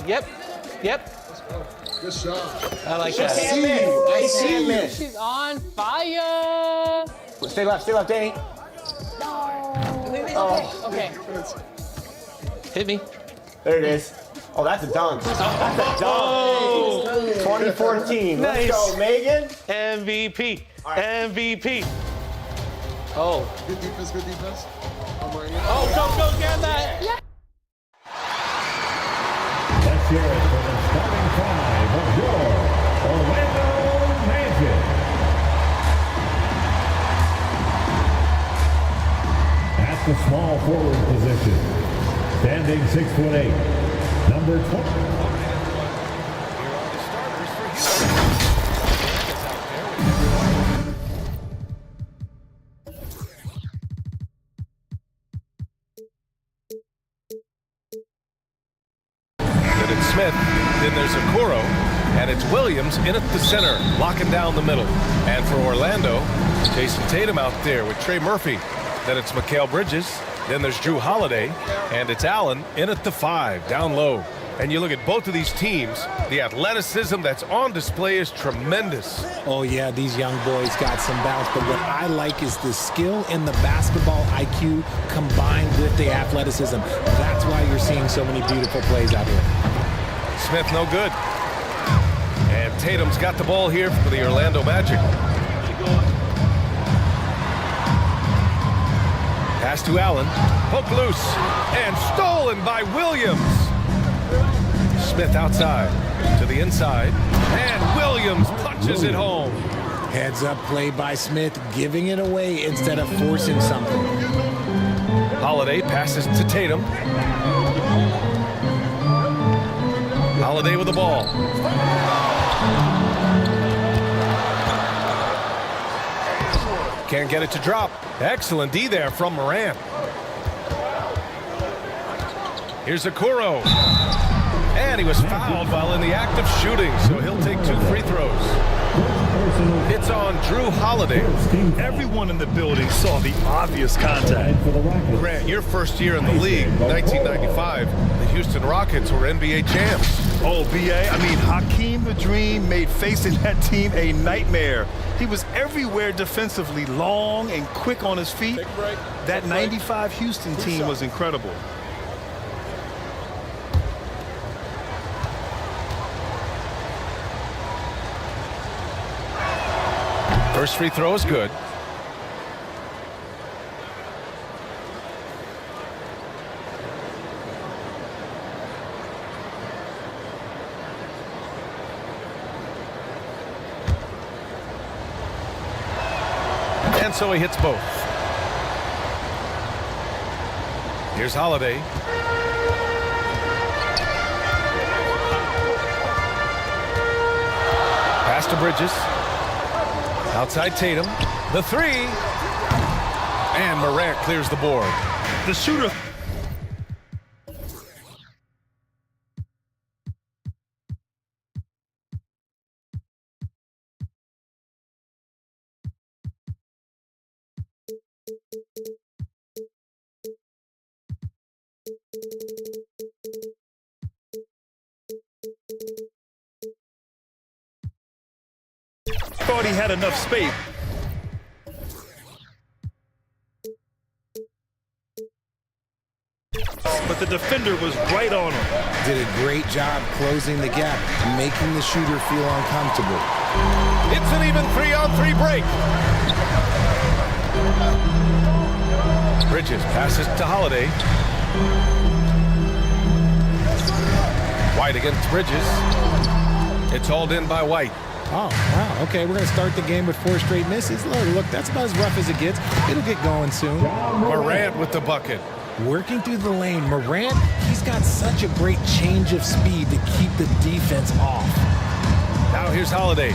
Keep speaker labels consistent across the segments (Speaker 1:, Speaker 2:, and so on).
Speaker 1: Yep. Yep.
Speaker 2: Good shot.
Speaker 1: I like that.
Speaker 3: I see him.
Speaker 1: She's on fire.
Speaker 3: Stay left, Danny.
Speaker 1: Oh. Okay. Hit me.
Speaker 3: There it is. Oh, that's a dunk. That's a dunk. 2014.
Speaker 1: Nice.
Speaker 3: Let's go, Megan.
Speaker 1: MVP.
Speaker 3: Right.
Speaker 1: MVP. Oh.
Speaker 2: Good defense, good defense.
Speaker 1: Oh, go, get that. Yeah.
Speaker 4: Let's hear it for the starting five of your Orlando Magic. At the small forward position, standing 6'8", number 20.
Speaker 5: Smith, then there's Okoro, and it's Williams in at the center, locking down the middle. And for Orlando, Jason Tatum out there with Trey Murphy. Then it's Mikal Bridges, then there's Drew Holiday, and it's Allen in at the 5, down low. And you look at both of these teams, the athleticism that's on display is tremendous.
Speaker 6: Oh, yeah, these young boys got some bounce, but what I like is the skill and the basketball IQ combined with the athleticism. That's why you're seeing so many beautiful plays out here.
Speaker 5: Smith no good. And Tatum's got the ball here for the Orlando Magic. Pass to Allen. Hook loose. And stolen by Williams. Smith outside. To the inside. And Williams punches it home.
Speaker 6: Heads up play by Smith, giving it away instead of forcing something.
Speaker 5: Holiday passes to Tatum. Holiday with the ball. Can't get it to drop. Excellent D there from Morant. Here's Okoro. And he was fouled while in the act of shooting, so he'll take 2 free throws. It's on Drew Holiday.
Speaker 7: Everyone in the building saw the obvious contact.
Speaker 5: Grant, your first year in the league, 1995, the Houston Rockets were NBA champs.
Speaker 7: Oh, B.A., I mean, Hakeem the Dream made facing that team a nightmare. He was everywhere defensively, long and quick on his feet. That 95 Houston team was incredible.
Speaker 5: First free throw is good. And so he hits both. Here's Holiday. Pass to Bridges. Outside Tatum. The 3. And Morant clears the board.
Speaker 7: The shooter. Thought he had enough space. But the defender was right on him.
Speaker 6: Did a great job closing the gap, making the shooter feel uncomfortable.
Speaker 5: It's an even 3-on-3 break. Bridges passes to Holiday. White against Bridges. It's hauled in by White.
Speaker 6: Oh, wow. Okay, we're going to start the game with 4 straight misses. Look, that's about as rough as it gets. It'll get going soon.
Speaker 5: Morant with the bucket.
Speaker 6: Working through the lane. Morant, he's got such a great change of speed to keep the defense off.
Speaker 5: Now here's Holiday.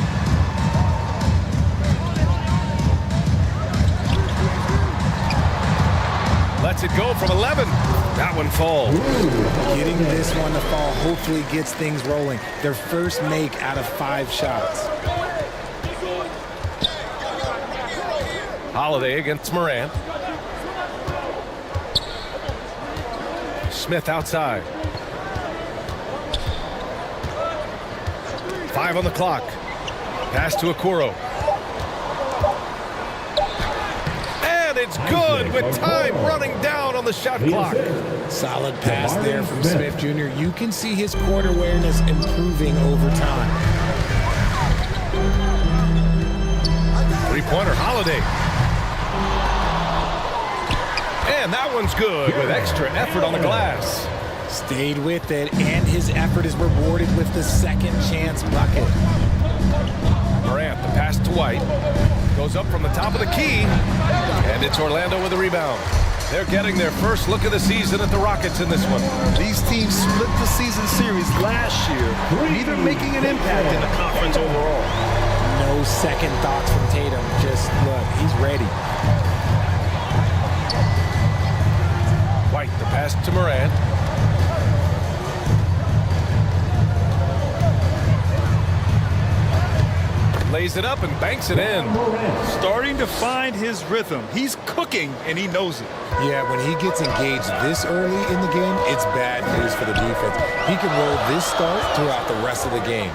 Speaker 5: Lets it go from 11. That one falls.
Speaker 6: Getting this one to fall hopefully gets things rolling. Their first make out of 5 shots.
Speaker 5: Holiday against Morant. Smith outside. 5 on the clock. Pass to Okoro. And it's good with time running down on the shot clock.
Speaker 6: Solid pass there from Smith Jr. You can see his court awareness improving over time.
Speaker 5: 3-pointer Holiday. And that one's good with extra effort on the glass.
Speaker 6: Stayed with it, and his effort is rewarded with the second chance bucket.
Speaker 5: Morant, the pass to White. Goes up from the top of the key. And it's Orlando with the rebound. They're getting their first look of the season at the Rockets in this one.
Speaker 7: These teams split the season series last year, neither making an impact in the conference overall.
Speaker 6: No second thoughts from Tatum. Just look, he's ready.
Speaker 5: White, the pass to Morant. Lays it up and banks it in.
Speaker 7: Starting to find his rhythm. He's cooking, and he knows it.
Speaker 6: Yeah, when he gets engaged this early in the game, it's bad news for the defense. He can roll this start throughout the rest of the game.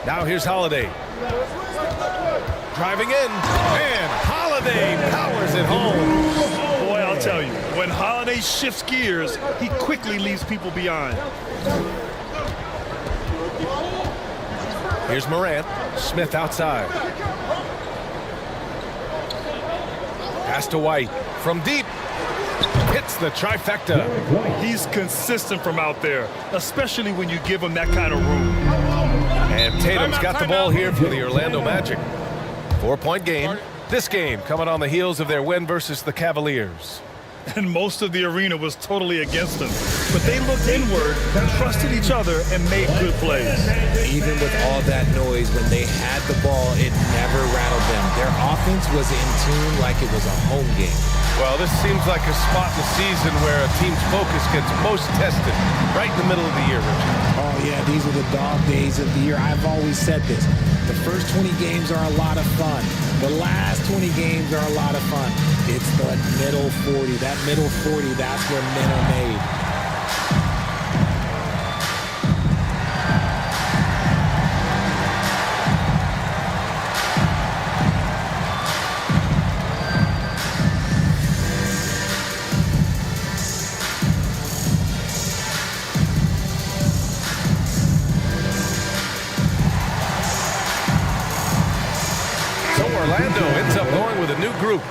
Speaker 5: Now here's Holiday. Driving in, and Holiday powers it home.
Speaker 7: Boy, I'll tell you, when Holiday shifts gears, he quickly leaves people behind.
Speaker 5: Here's Morant. Smith outside. Pass to White. From deep. Hits the trifecta.
Speaker 7: He's consistent from out there, especially when you give him that kind of room.
Speaker 5: And Tatum's got the ball here for the Orlando Magic. 4-point game. This game coming on the heels of their win versus the Cavaliers.
Speaker 7: And most of the arena was totally against them. But they looked inward, trusted each other, and made good plays.
Speaker 6: Even with all that noise, when they had the ball, it never rattled them. Their offense was in tune like it was a home game.
Speaker 5: Well, this seems like a spot in the season where a team's focus gets most tested, right in the middle of the year, Richard.
Speaker 6: Oh, yeah, these are the dog days of the year. I've always said this. The first 20 games are a lot of fun. The last 20 games are a lot of fun. It's the middle 40. That middle 40, that's where men are made.
Speaker 5: Orlando ends up going with a new group,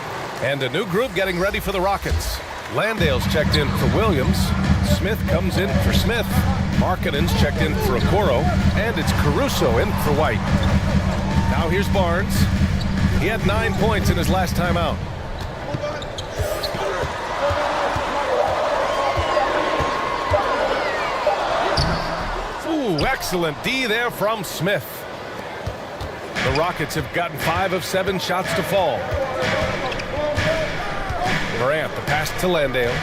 Speaker 5: and a new group getting ready for the Rockets. Landale's checked in for Williams. Smith comes in for Smith. Markkanen's checked in for Okoro, and it's Caruso in for White. Now here's Barnes. He had 9 points in his last time out. Ooh, excellent D there from Smith. The Rockets have gotten 5 of 7 shots to fall. Morant, the pass to Landale.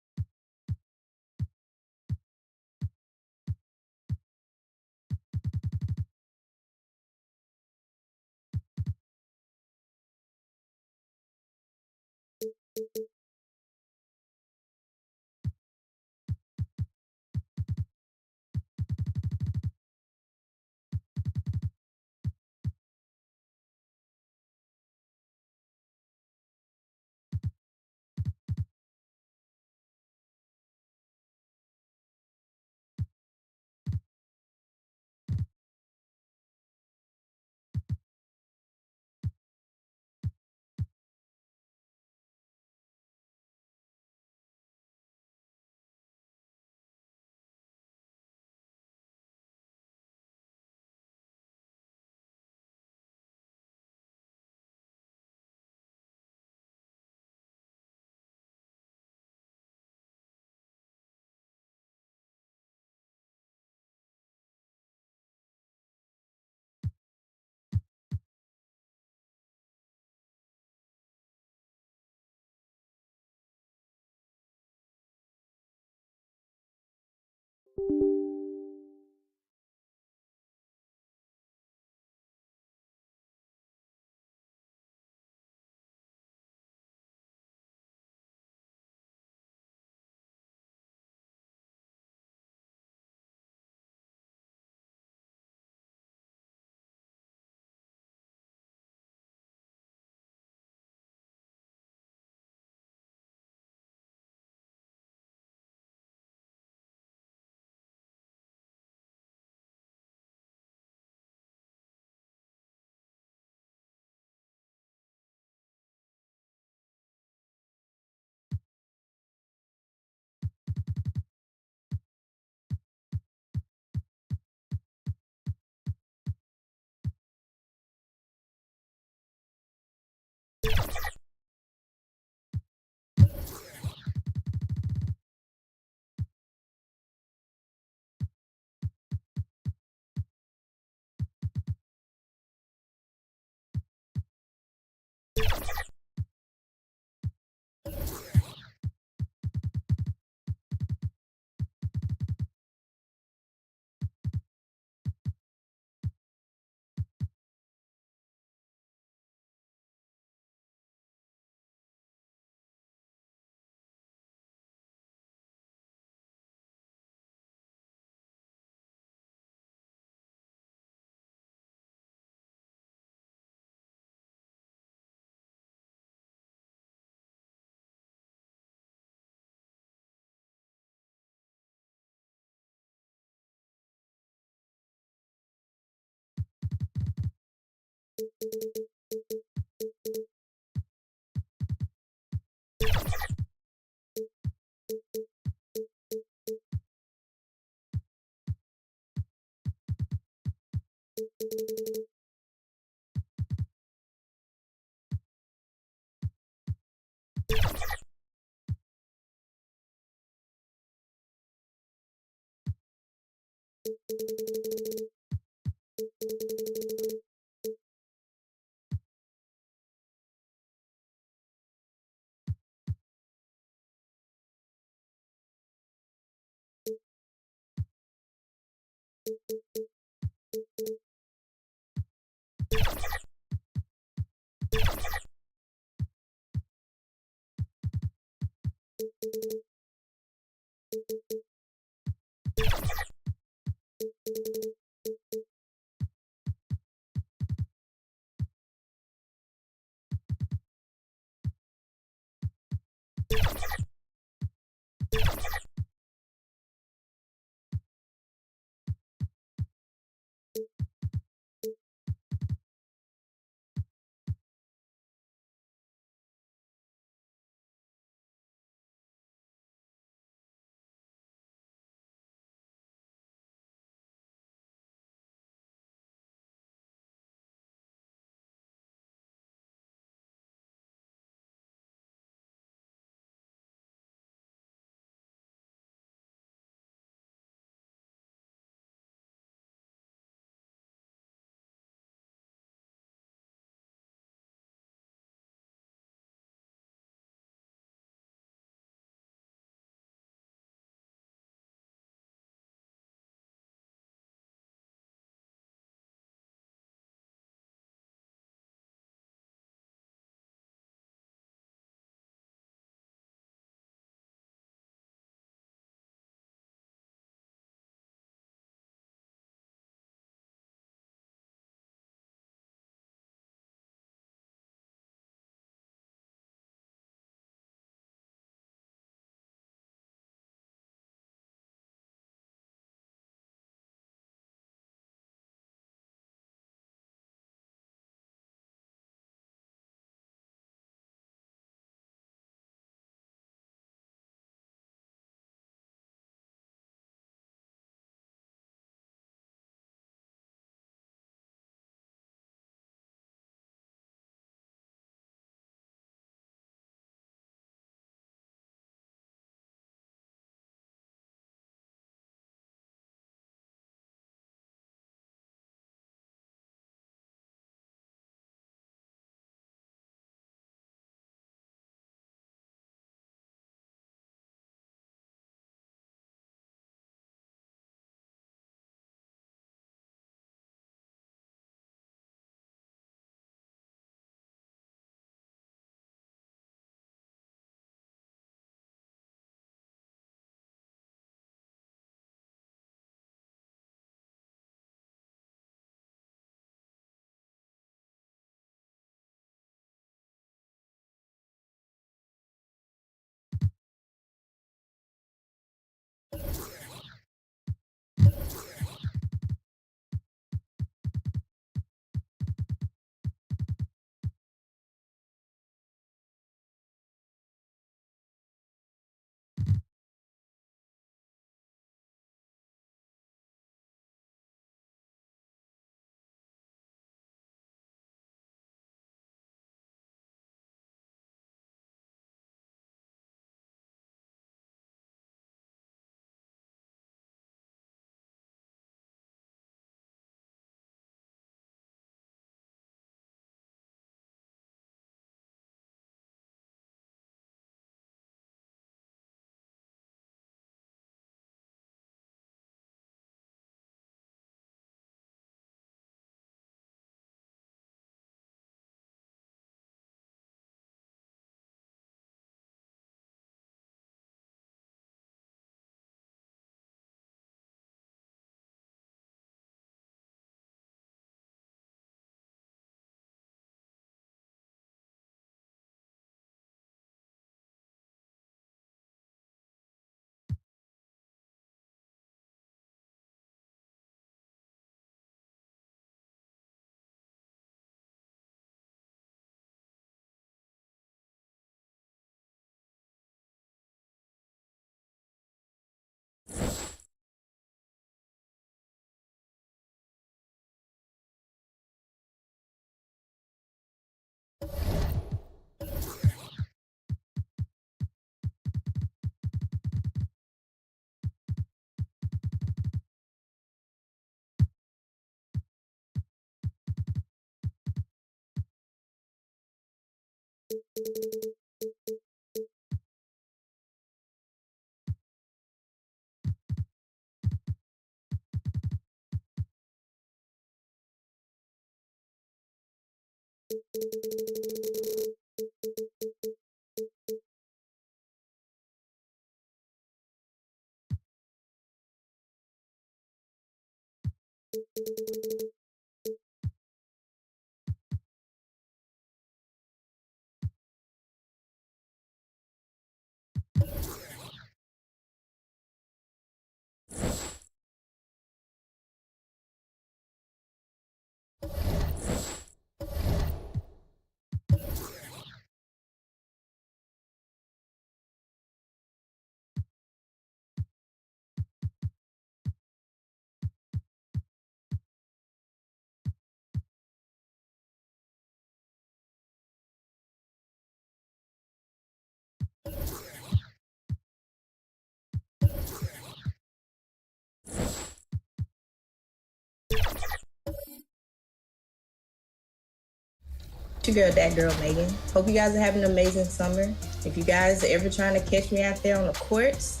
Speaker 8: It's your girl, that girl Megan. Hope you guys are having an amazing summer. If you guys are ever trying to catch me out there on the courts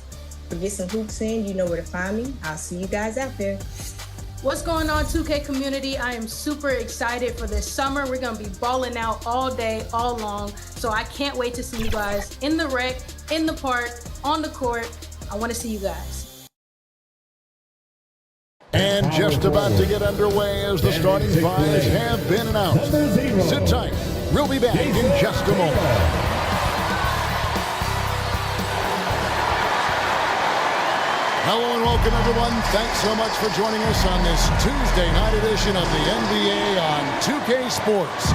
Speaker 8: or get some hoops in, you know where to find me. I'll see you guys out there.
Speaker 9: What's going on, 2K community? I am super excited for this summer. We're gonna be balling out all day, all long. So I can't wait to see you guys in the rec, in the park, on the court. I wanna see you guys.
Speaker 10: And just about to get underway as the starting fives have been announced. Sit tight. We'll be back in just a moment. Hello and welcome, everyone. Thanks so much for joining us on this Tuesday night edition of the NBA on 2K Sports.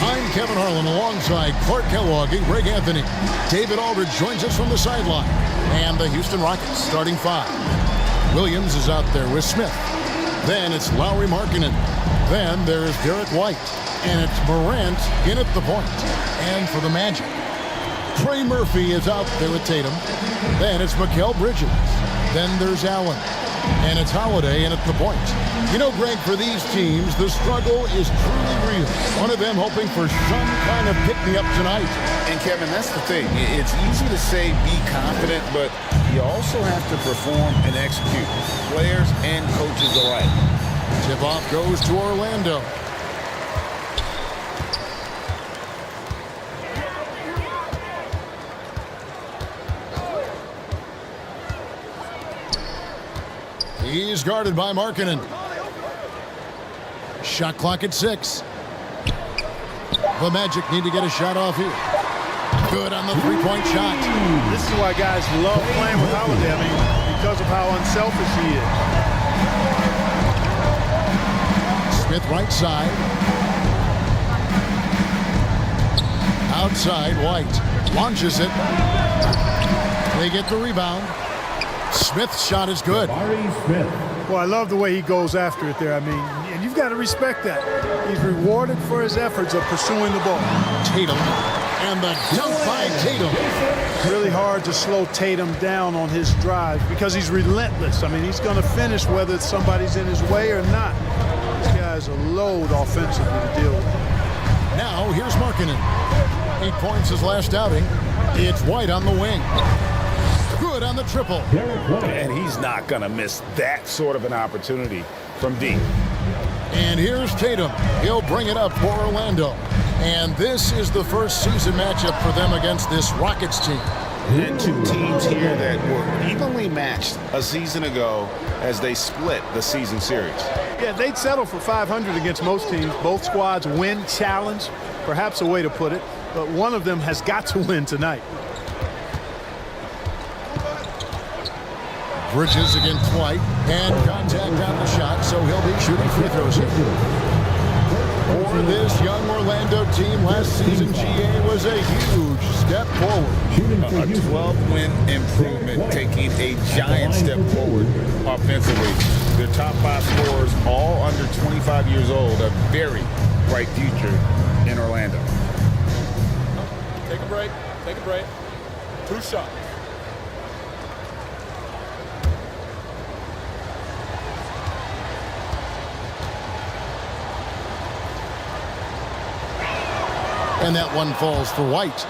Speaker 10: I'm Kevin Harlan alongside Clark Kellogg and Greg Anthony. David Aldridge joins us from the sideline. And the Houston Rockets starting five. Williams is out there with Smith. Then it's Lauri Markkanen. Then there's Derek White. And it's Morant in at the point. And for the Magic, Trey Murphy is out there with Tatum. Then it's Mikal Bridges. Then there's Allen. And it's Holiday in at the point. You know, Greg, for these teams, the struggle is truly real. One of them hoping for some kind of pick-me-up tonight.
Speaker 11: And, Kevin, that's the thing. It's easy to say be confident, but you also have to perform and execute. Players and coaches alike.
Speaker 10: Tip-off goes to Orlando. He's guarded by Markkanen. Shot clock at 6. The Magic need to get a shot off here. Good on the three-point shot.
Speaker 7: This is why guys love playing with Holiday. I mean, because of how unselfish he is.
Speaker 10: Smith right side. Outside, White launches it. They get the rebound. Smith's shot is good.
Speaker 7: Well, I love the way he goes after it there. I mean, and you've got to respect that. He's rewarded for his efforts of pursuing the ball.
Speaker 10: Tatum, and the dunk by Tatum.
Speaker 7: Really hard to slow Tatum down on his drive because he's relentless. I mean, he's going to finish whether somebody's in his way or not. This guy's a load offensively to deal with.
Speaker 10: Now, here's Markkanen. 8 points his last outing. It's White on the wing. Good on the triple.
Speaker 11: And he's not going to miss that sort of an opportunity from deep.
Speaker 10: And here's Tatum. He'll bring it up for Orlando. And this is the first season matchup for them against this Rockets team.
Speaker 11: And two teams here that were evenly matched a season ago as they split the season series.
Speaker 7: Yeah, they'd settle for 500 against most teams. Both squads win challenge, perhaps a way to put it. But one of them has got to win tonight.
Speaker 10: Bridges against White, and contact on the shot, so he'll be shooting free throws here. For this young Orlando team, last season GA was a huge step forward.
Speaker 11: A 12-win improvement, taking a giant step forward offensively. Their top 5 scorers, all under 25 years old, a very bright future in Orlando.
Speaker 1: Take a break. Take a break. 2 shots.
Speaker 10: And that one falls for White.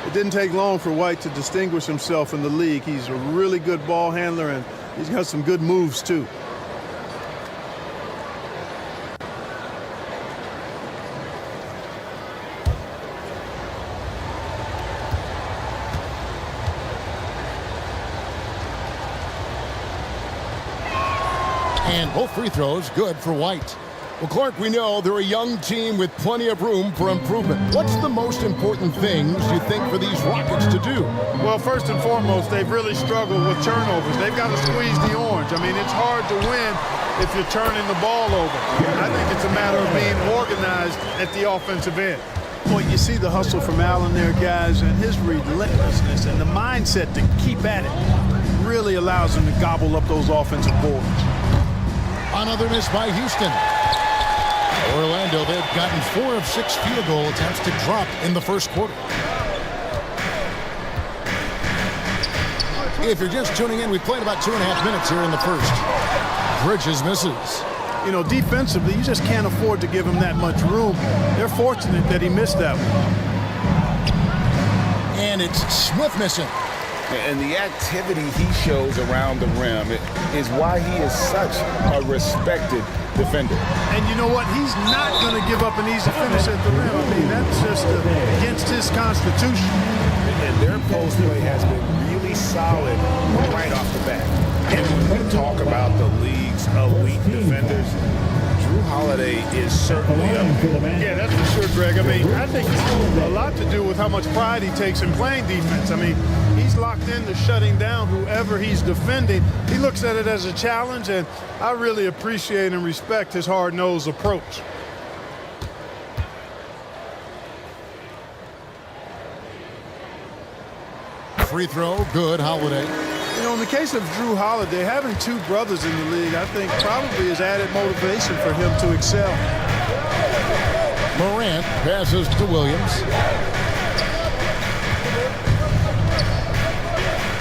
Speaker 7: It didn't take long for White to distinguish himself in the league. He's a really good ball handler, and he's got some good moves, too.
Speaker 10: And both free throws good for White. Well, Clark, we know they're a young team with plenty of room for improvement. What's the most important things you think for these Rockets to do?
Speaker 7: Well, first and foremost, they've really struggled with turnovers. They've got to squeeze the orange. I mean, it's hard to win if you're turning the ball over. I think it's a matter of being organized at the offensive end. Well, you see the hustle from Allen there, guys, and his relentlessness and the mindset to keep at it really allows him to gobble up those offensive boards.
Speaker 10: Another miss by Houston. Orlando, they've gotten 4 of 6 field goal attempts to drop in the first quarter. If you're just tuning in, we've played about 2.5 minutes here in the first. Bridges misses.
Speaker 7: You know, defensively, you just can't afford to give him that much room. They're fortunate that he missed that one.
Speaker 10: And it's Smith missing.
Speaker 11: And the activity he shows around the rim is why he is such a respected defender.
Speaker 7: And you know what? He's not going to give up an easy finish at the rim. I mean, that's just against his constitution.
Speaker 11: And their post play has been really solid right off the bat. And when we talk about the league's elite defenders, Drew Holiday is certainly up there.
Speaker 7: Yeah, that's for sure, Greg. I mean, I think it's a lot to do with how much pride he takes in playing defense. I mean, he's locked into shutting down whoever he's defending. He looks at it as a challenge, and I really appreciate and respect his hard-nosed approach.
Speaker 10: Free throw, good, Holiday.
Speaker 7: You know, in the case of Drew Holiday, having 2 brothers in the league, I think probably is added motivation for him to excel.
Speaker 10: Morant passes to Williams.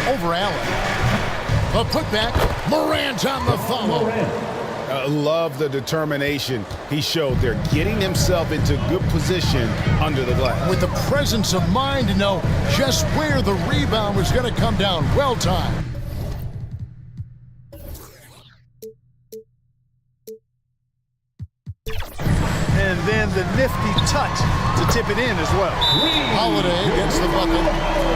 Speaker 10: Over Allen. A putback. Morant on the follow.
Speaker 11: I love the determination he showed there, getting himself into good position under the glass.
Speaker 10: With the presence of mind to know just where the rebound was going to come down. Well timed.
Speaker 7: And then the nifty touch to tip it in as well.
Speaker 10: Holiday gets the bucket.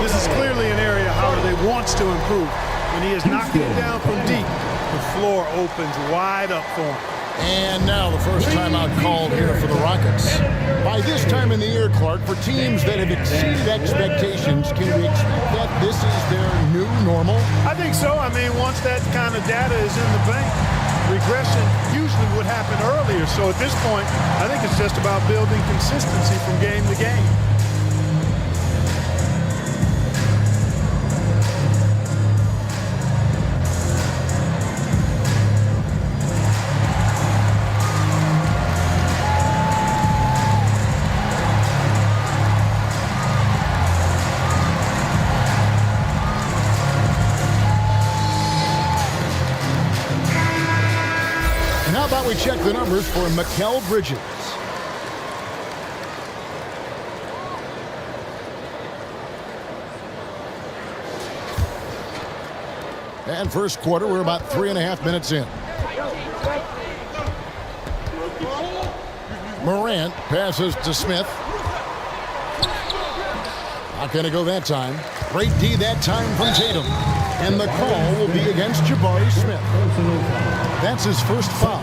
Speaker 7: This is clearly an area Holiday wants to improve. When he is knocking it down from deep, the floor opens wide up for him.
Speaker 10: And now the first timeout called here for the Rockets. By this time in the year, Clark, for teams that have exceeded expectations, can we expect that this is their new normal?
Speaker 7: I think so. I mean, once that kind of data is in the bank, regression usually would happen earlier. So at this point, I think it's just about building consistency from game to game.
Speaker 10: We check the numbers for Mikal Bridges. And first quarter, we're about 3.5 minutes in. Morant passes to Smith. Not going to go that time. Great D that time from Tatum. And the call will be against Jabari Smith. That's his first foul.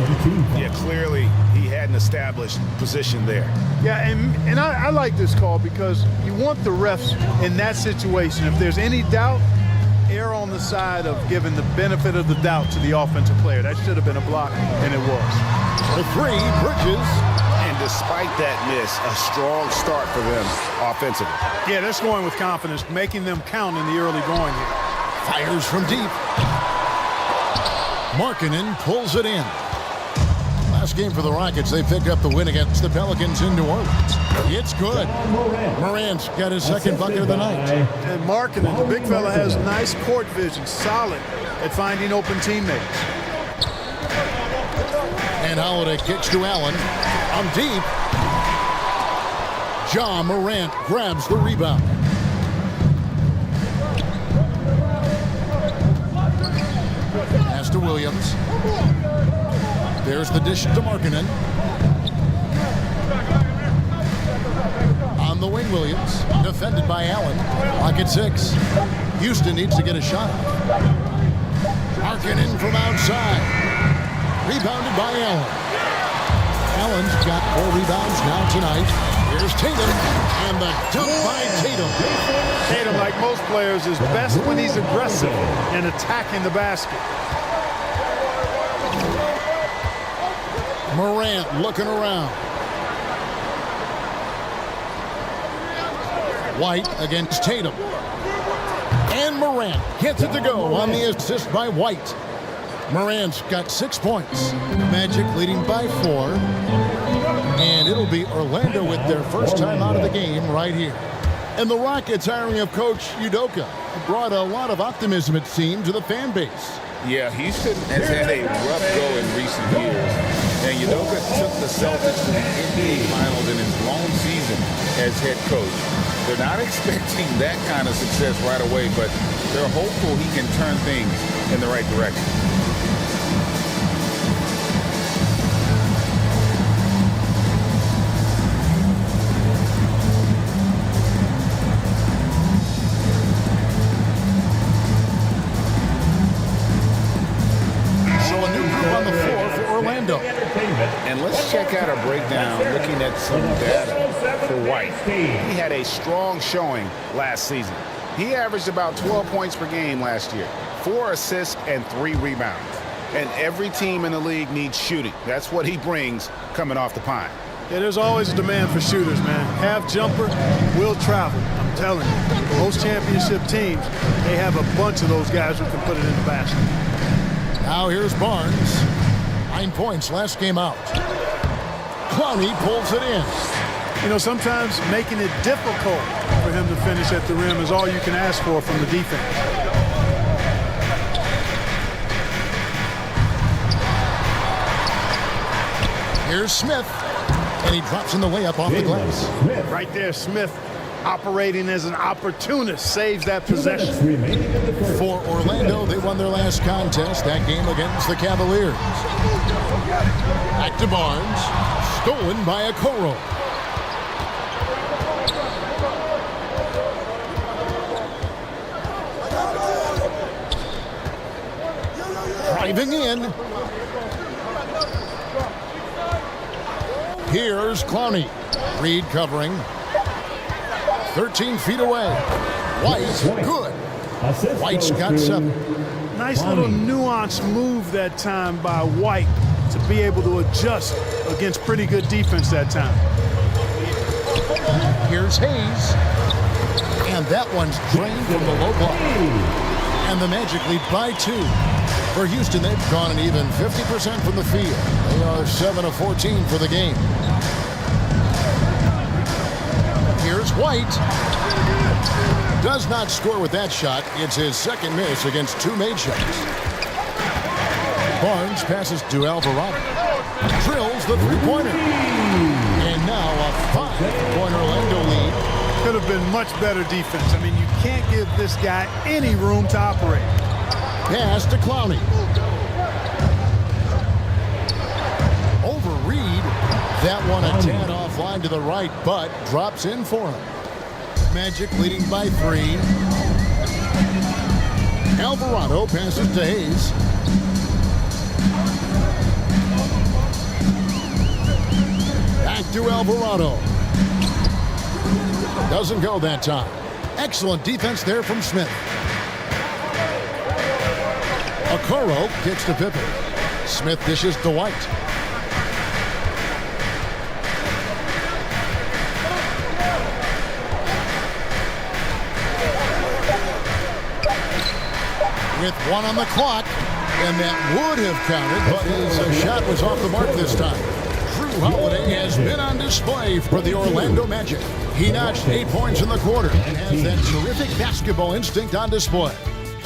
Speaker 11: Yeah, clearly he had an established position there.
Speaker 7: Yeah, and I like this call because you want the refs in that situation. If there's any doubt, err on the side of giving the benefit of the doubt to the offensive player. That should have been a block, and it was.
Speaker 10: For 3, Bridges.
Speaker 11: And despite that miss, a strong start for them offensively.
Speaker 7: Yeah, they're scoring with confidence, making them count in the early going here.
Speaker 10: Fires from deep. Markkanen pulls it in. Last game for the Rockets, they picked up the win against the Pelicans in New Orleans. It's good. Morant's got his second bucket of the night.
Speaker 7: And Markkanen, the big fella, has nice court vision, solid at finding open teammates.
Speaker 10: And Holiday kicks to Allen. On deep. Ja Morant grabs the rebound. Pass to Williams. There's the dish to Markkanen. On the wing, Williams. Defended by Allen. Clock at 6. Houston needs to get a shot. Markkanen from outside. Rebounded by Allen. Allen's got 4 rebounds now tonight. Here's Tatum. And the dunk by Tatum.
Speaker 7: Tatum, like most players, is best when he's aggressive and attacking the basket.
Speaker 10: Morant looking around. White against Tatum. And Morant gets it to go on the assist by White. Morant's got 6 points. Magic leading by 4. And it'll be Orlando with their first time out of the game right here. And the Rockets hiring of Coach Udoka brought a lot of optimism, it seemed, to the fan base.
Speaker 11: Yeah, Houston has had a rough go in recent years. And Udoka took the Celtics to the NBA Finals in his long season as head coach. They're not expecting that kind of success right away, but they're hopeful he can turn things in the right direction. And let's check out a breakdown looking at some data for White. He had a strong showing last season. He averaged about 12 points per game last year, 4 assists and 3 rebounds. And every team in the league needs shooting. That's what he brings coming off the pine.
Speaker 7: Yeah, there's always a demand for shooters, man. Half jumper will travel. I'm telling you. Most championship teams, they have a bunch of those guys who can put it in the basket.
Speaker 10: Now here's Barnes. 9 points last game out. Clowney pulls it in.
Speaker 7: You know, sometimes making it difficult for him to finish at the rim is all you can ask for from the defense.
Speaker 10: Here's Smith, and he drops in the layup off the glass.
Speaker 7: Right there, Smith, operating as an opportunist, saves that possession.
Speaker 10: For Orlando, they won their last contest, that game against the Cavaliers. Back to Barnes, stolen by Okoro. Driving in. Here's Clowney. Reed covering. 13 feet away. White, good. White's got 7.
Speaker 7: Nice little nuanced move that time by White to be able to adjust against pretty good defense that time.
Speaker 10: Here's Hayes. And that one's drained from the low block. And the Magic lead by 2. For Houston, they've gone an even 50% from the field. They are 7 of 14 for the game. Here's White. Does not score with that shot. It's his second miss against 2 made shots. Barnes passes to Alvarado. Drills the three-pointer. And now a 5-point Orlando lead.
Speaker 7: Could have been much better defense. I mean, you can't give this guy any room to operate.
Speaker 10: Pass to Clowney. Over Reed. That one a tad offline to the right, but drops in for him. Magic leading by 3. Alvarado passes to Hayes. Back to Alvarado. Doesn't go that time. Excellent defense there from Smith. Okoro kicks to Pippen. Smith dishes to White. With 1 on the clock, and that would have counted, but his shot was off the mark this time. Drew Holiday has been on display for the Orlando Magic. He notched 8 points in the quarter and has that terrific basketball instinct on display.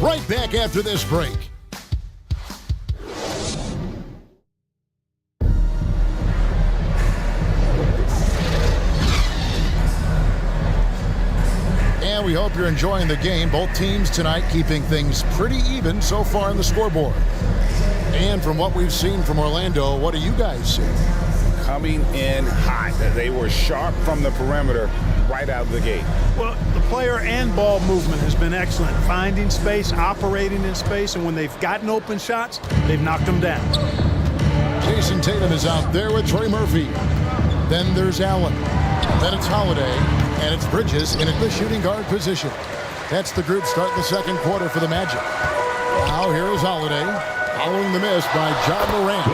Speaker 10: Right back after this break. And we hope you're enjoying the game. Both teams tonight keeping things pretty even so far in the scoreboard. And from what we've seen from Orlando, what do you guys see?
Speaker 11: Coming in hot. They were sharp from the perimeter right out of the gate.
Speaker 7: Well, the player and ball movement has been excellent. Finding space, operating in space, and when they've gotten open shots, they've knocked them down.
Speaker 10: Jason Tatum is out there with Trey Murphy. Then there's Allen. Then it's Holiday. And it's Bridges in the shooting guard position. That's the group starting the second quarter for the Magic. Now here is Holiday. Following the miss by John Morant.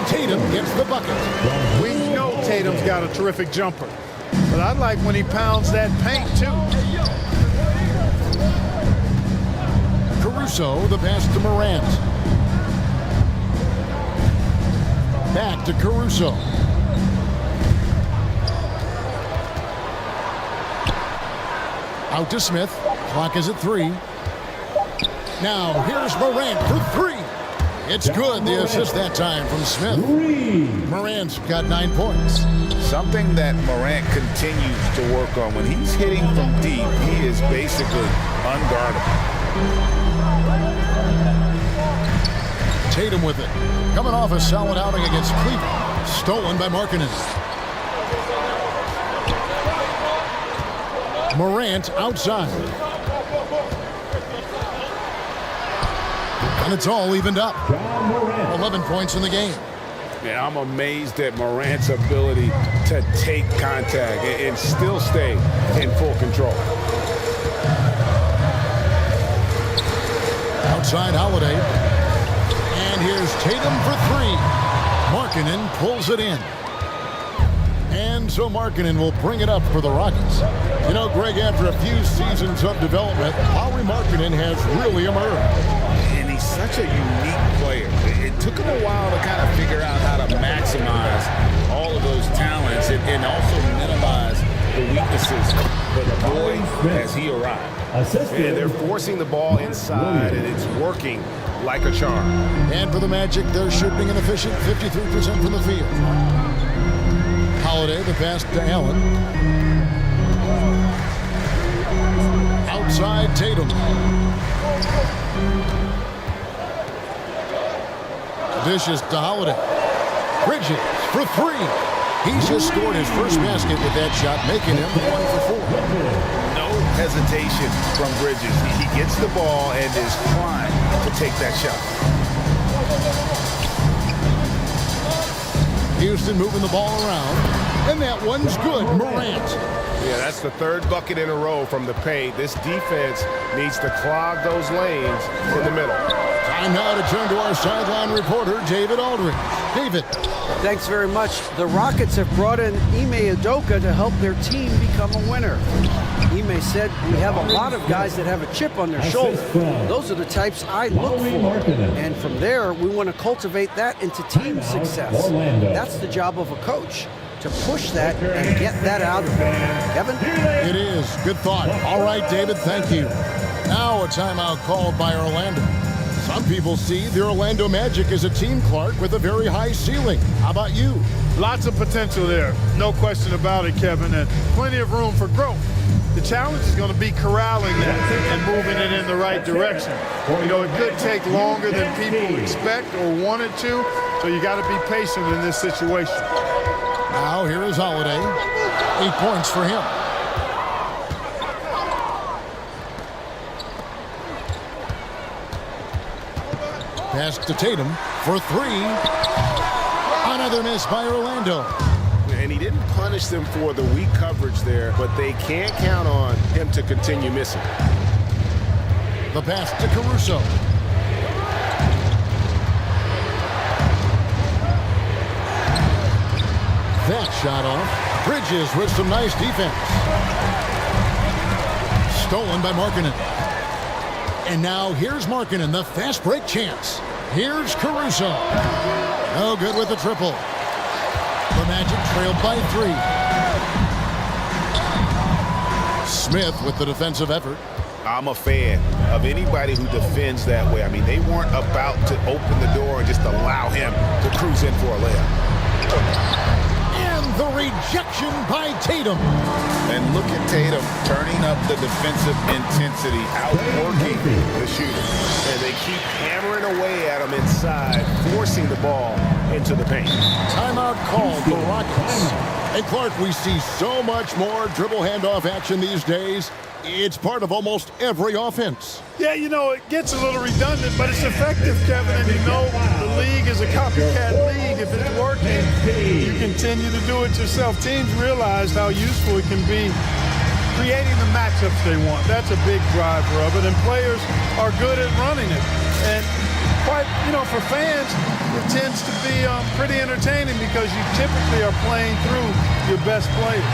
Speaker 10: Tatum gets the bucket.
Speaker 7: We know Tatum's got a terrific jumper. But I like when he pounds that paint, too.
Speaker 10: Caruso, the pass to Morant. Back to Caruso. Out to Smith. Clock is at 3. Now here's Morant for 3. It's good. The assist that time from Smith. Morant's got 9 points.
Speaker 11: Something that Morant continues to work on. When he's hitting from deep, he is basically unguardable.
Speaker 10: Tatum with it. Coming off a solid outing against Cleveland. Stolen by Markkanen. Morant outside. And it's all evened up. 11 points in the game.
Speaker 11: Man, I'm amazed at Morant's ability to take contact and still stay in full control.
Speaker 10: Outside Holiday. And here's Tatum for 3. Markkanen pulls it in. And so Markkanen will bring it up for the Rockets. You know, Greg, after a few seasons of development, Lauri Markkanen has really emerged.
Speaker 11: And he's such a unique player. It took him a while to kind of figure out how to maximize all of those talents and also minimize the weaknesses. But boy, has he arrived. And they're forcing the ball inside, and it's working like a charm.
Speaker 10: And for the Magic, they're shooting an efficient 53% from the field. Holiday, the pass to Allen. Outside Tatum. Dishes to Holiday. Bridges for 3. He's just scored his first basket with that shot, making him 1 for 4.
Speaker 11: No hesitation from Bridges. He gets the ball and is primed to take that shot.
Speaker 10: Houston moving the ball around. And that one's good. Morant.
Speaker 5: Yeah, that's the third bucket in a row from the paint. This defense needs to clog those lanes in the middle.
Speaker 10: Time now to turn to our sideline reporter, David Aldridge. David.
Speaker 12: Thanks very much. The Rockets have brought in Ime Udoka to help their team become a winner. Ime said, we have a lot of guys that have a chip on their shoulder. Those are the types I look for. And from there, we want to cultivate that into team success. That's the job of a coach, to push that and get that out of them. Kevin?
Speaker 10: It is. Good thought. All right, David, thank you. Now a timeout called by Orlando. Some people see the Orlando Magic as a team, Clark, with a very high ceiling. How about you?
Speaker 7: Lots of potential there. No question about it, Kevin, and plenty of room for growth. The challenge is going to be corralling that and moving it in the right direction. You know, it could take longer than people expect or want it to, so you got to be patient in this situation.
Speaker 10: Now here is Holiday. 8 points for him. Pass to Tatum for 3. Another miss by Orlando.
Speaker 5: And he didn't punish them for the weak coverage there, but they can't count on him to continue missing.
Speaker 10: The pass to Caruso. That shot off. Bridges with some nice defense. Stolen by Markkanen. And now here's Markkanen, the fast break chance. Here's Caruso. No good with the triple. The Magic trailed by 3. Smith with the defensive effort.
Speaker 11: I'm a fan of anybody who defends that way. I mean, they weren't about to open the door and just allow him to cruise in for a layup.
Speaker 10: And the rejection by Tatum.
Speaker 11: And look at Tatum turning up the defensive intensity, outworking the shooter.
Speaker 13: And they keep hammering away at him inside, forcing the ball into the paint.
Speaker 10: Timeout called the Rockets. Hey, Clark, we see so much more dribble handoff action these days. It's part of almost every offense.
Speaker 7: Yeah, you know, it gets a little redundant, but it's effective, Kevin. And you know the league is a copycat league. If it's working, you continue to do it yourself. Teams realize how useful it can be creating the matchups they want. That's a big driver of it, and players are good at running it. And quite, you know, for fans, it tends to be pretty entertaining because you typically are playing through your best players.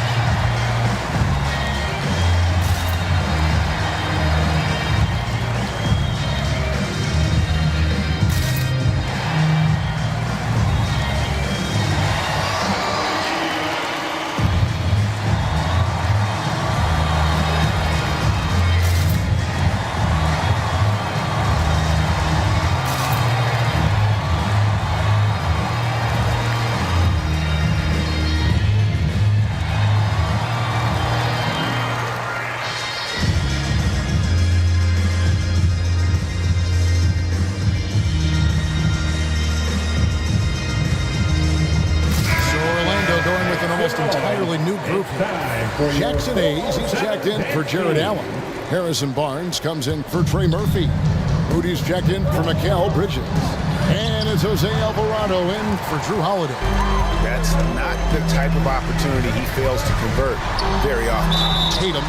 Speaker 10: Jackson Hayes, he's checked in for Jared Allen. Harrison Barnes comes in for Trey Murphy. Moody's checked in for Mikal Bridges. And it's Jose Alvarado in for Drew Holiday.
Speaker 13: That's not the type of opportunity he fails to convert very often.
Speaker 10: Tatum,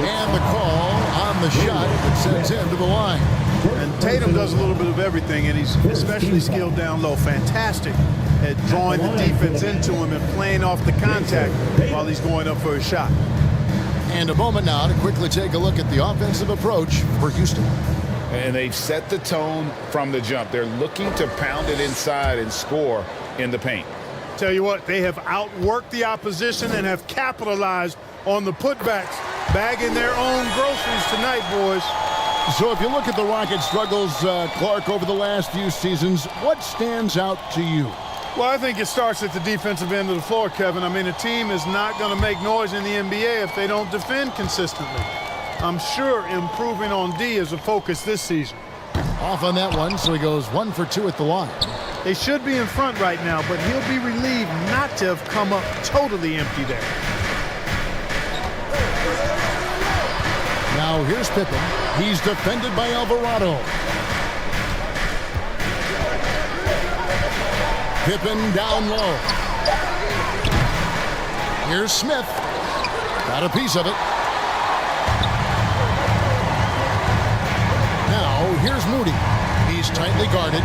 Speaker 10: and the call on the shot that sends him to the line.
Speaker 7: And Tatum does a little bit of everything, and he's especially skilled down low. Fantastic at drawing the defense into him and playing off the contact while he's going up for a shot.
Speaker 10: And a moment now to quickly take a look at the offensive approach for Houston.
Speaker 11: And they've set the tone from the jump. They're looking to pound it inside and score in the paint.
Speaker 7: Tell you what, they have outworked the opposition and have capitalized on the putbacks, bagging their own groceries tonight, boys.
Speaker 10: So if you look at the Rockets' struggles, Clark, over the last few seasons, what stands out to you?
Speaker 7: Well, I think it starts at the defensive end of the floor, Kevin. I mean, a team is not going to make noise in the NBA if they don't defend consistently. I'm sure improving on D is a focus this season.
Speaker 10: Off on that one, so he goes 1 for 2 at the line.
Speaker 7: They should be in front right now, but he'll be relieved not to have come up totally empty there.
Speaker 10: Now here's Pippen. He's defended by Alvarado. Pippen down low. Here's Smith. Got a piece of it. Now here's Moody. He's tightly guarded.